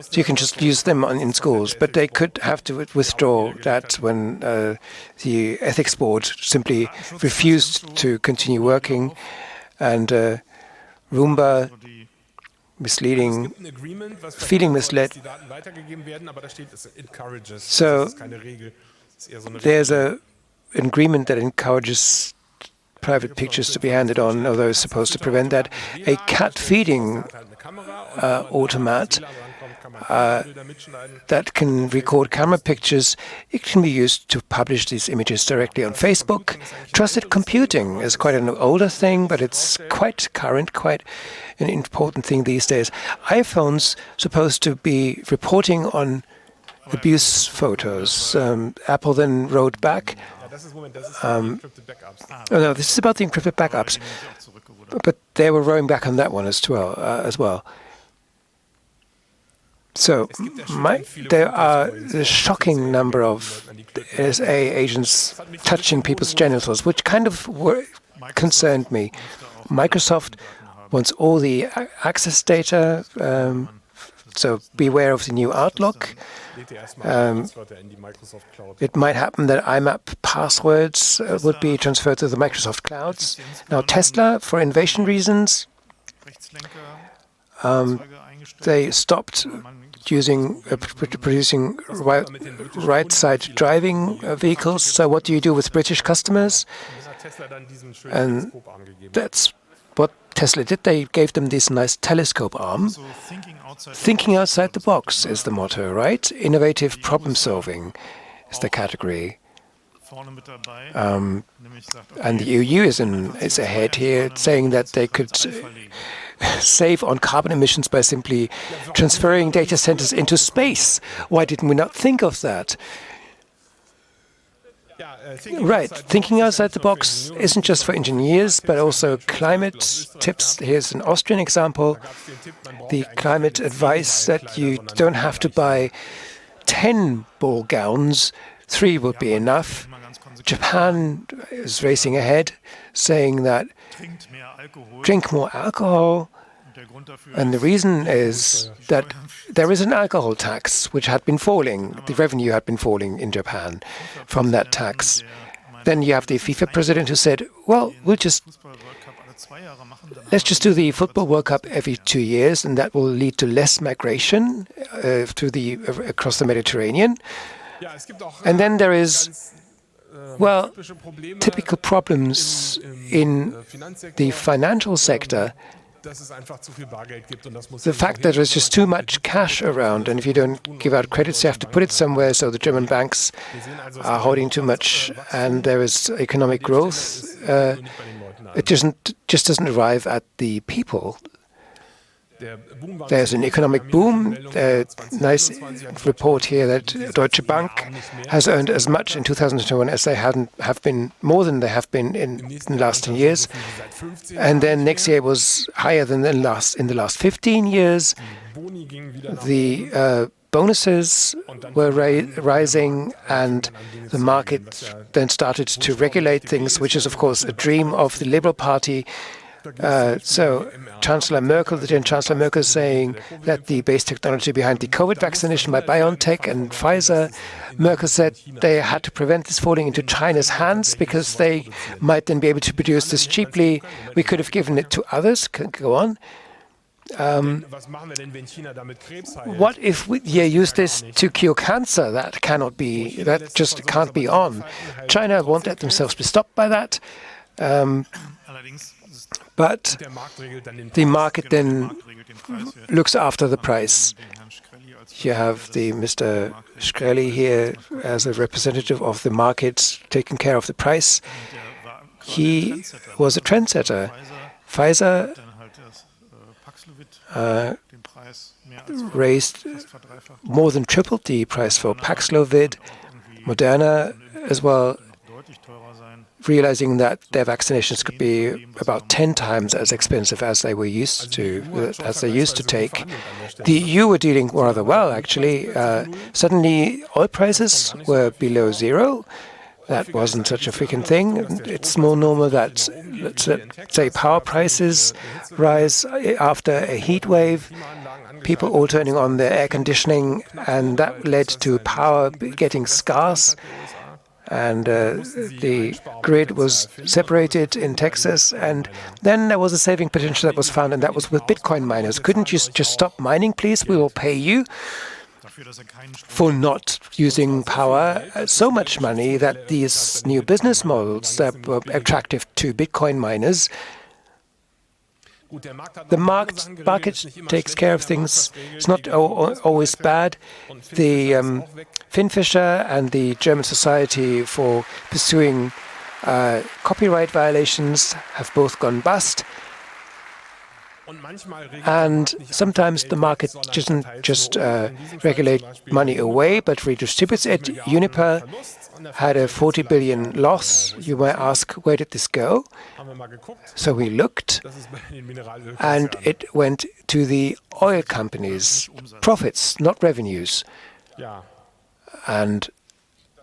So you can just use them in schools. But they could have to withdraw that when the ethics board simply refused to continue working. And Roomba, misleading, feeling misled. So there's an agreement that encourages private pictures to be handed on, although it's supposed to prevent that. A cat feeding automat that can record camera pictures, it can be used to publish these images directly on Facebook. Trusted computing is quite an older thing, but it's quite current, quite an important thing these days. iPhones supposed to be reporting on abuse photos. Apple then wrote back. Oh no, this is about the encrypted backups, but they were rowing back on that one as well. So there are a shocking number of NSA agents touching people's genitals, which kind of concerned me. Microsoft wants all the access data, so beware of the new Outlook. It might happen that IMAP passwords would be transferred to the Microsoft clouds. Now Tesla, for innovation reasons, they stopped producing right-side driving vehicles. So what do you do with British customers? And that's what Tesla did. They gave them this nice telescope arm. Thinking outside the box is the motto, right? Innovative problem solving is the category. And the EU is ahead here, saying that they could save on carbon emissions by simply transferring data centers into space. Why didn't we not think of that? Right, thinking outside the box isn't just for engineers, but also climate tips. Here's an Austrian example. The climate advice that you don't have to buy 10 ball gowns, 3 would be enough. Japan is racing ahead, saying that drink more alcohol. And the reason is that there is an alcohol tax which had been falling. The revenue had been falling in Japan from that tax. Then you have the Fefe president who said, well, let's just do the Football World Cup every 2 years, and that will lead to less migration across the Mediterranean. And then there is, well, typical problems in the financial sector. The fact that there's just too much cash around, and if you don't give out credits, you have to put it somewhere, so the German banks are holding too much, and there is economic growth. It just doesn't arrive at the people. There's an economic boom. Nice report here that Deutsche Bank has earned as much in 2021 as they have been, more than they have been in the last 10 years. And then next year was higher than in the last 15 years. The bonuses were rising, and the market then started to regulate things, which is, of course, a dream of the Liberal Party. So Chancellor Merkel, the German Chancellor Merkel, is saying that the base technology behind the COVID vaccination by BioNTech and Pfizer, Merkel said they had to prevent this falling into China's hands because they might then be able to produce this cheaply. We could have given it to others. Go on. What if we use this to cure cancer? That cannot be. That just can't be on. China won't let themselves be stopped by that. But the market then looks after the price. You have the Mr. Shkreli here as a representative of the market taking care of the price. He was a trendsetter. Pfizer raised more than tripled the price for Paxlovid, Moderna as well, realizing that their vaccinations could be about 10 times as expensive as they used to take. The EU were dealing rather well, actually. Suddenly, oil prices were below zero. That wasn't such a freaking thing. It's more normal that, let's say, power prices rise after a heat wave, people all turning on their air conditioning, and that led to power getting scarce. And the grid was separated in Texas, and then there was a saving potential that was found, and that was with Bitcoin miners. Couldn't you just stop mining, please? We will pay you for not using power so much money that these new business models that were attractive to Bitcoin miners. The market takes care of things. It's not always bad. The Finfischer and the German Society for Pursuing Copyright Violations have both gone bust. And sometimes the market doesn't just regulate money away, but redistributes it. Uniper had a 40 billion loss. You might ask, where did this go? So we looked, and it went to the oil companies' profits, not revenues. And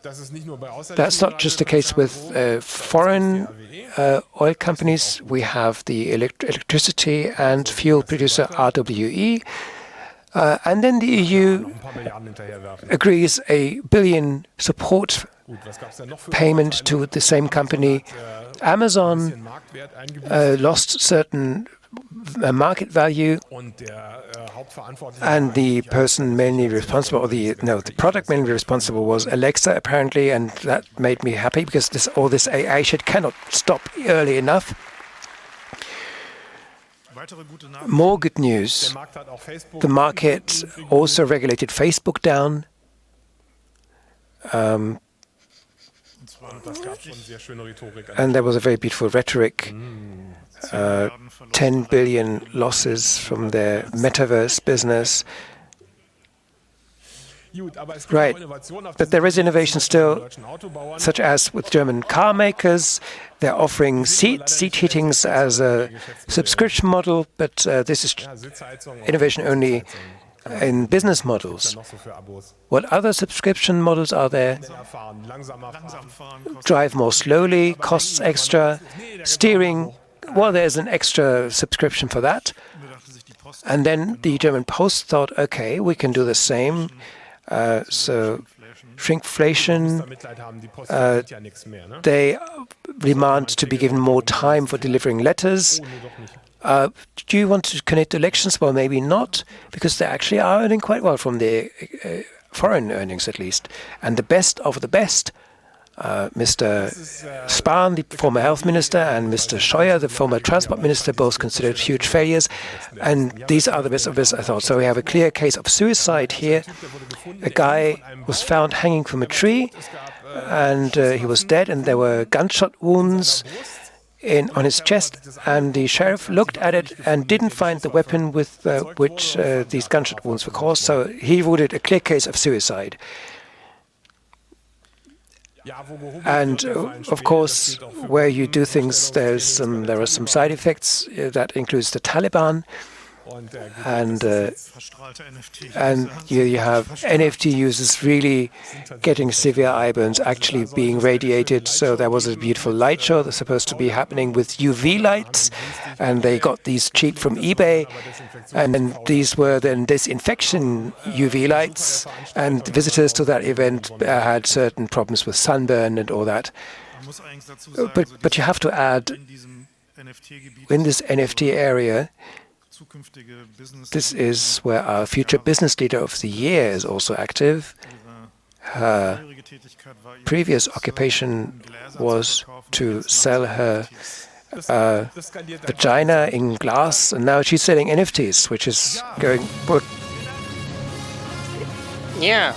that's not just the case with foreign oil companies. We have the electricity and fuel producer RWE. And then the EU agrees a billion support payment to the same company. Amazon lost certain market value, and the person mainly responsible, or the product mainly responsible was Alexa, apparently, and that made me happy because all this AI shit cannot stop early enough. More good news. The market also regulated Facebook down. And there was a very beautiful rhetoric. 10 billion losses from their metaverse business. Right, but there is innovation still, such as with German car makers. They're offering seat heatings as a subscription model, but this is innovation only in business models. What other subscription models are there? Drive more slowly, costs extra. Steering, well, there's an extra subscription for that. And then the German Post thought, okay, we can do the same. So shrinkflation, they demand to be given more time for delivering letters. Do you want to connect to elections? Well, maybe not, because they actually are earning quite well from their foreign earnings, at least. And the best of the best, Mr. Spahn, the former health minister, and Mr. Scheuer, the former transport minister, both considered huge failures. And these are the best of best, I thought. So we have a clear case of suicide here. A guy was found hanging from a tree, and he was dead, and there were gunshot wounds on his chest, and the sheriff looked at it and didn't find the weapon with which these gunshot wounds were caused. So he ruled it a clear case of suicide. And of course, where you do things, there are some side effects. That includes the Taliban. And you have NFT users really getting severe eyeburns, actually being radiated. So there was a beautiful light show that's supposed to be happening with UV lights, and they got these cheap from eBay. And then these were then disinfection UV lights, and visitors to that event had certain problems with sunburn and all that. But you have to add, in this NFT area, this is where our future business leader of the year is also active. Her previous occupation was to sell her vagina in glass, and now she's selling NFTs, which is going. Yeah,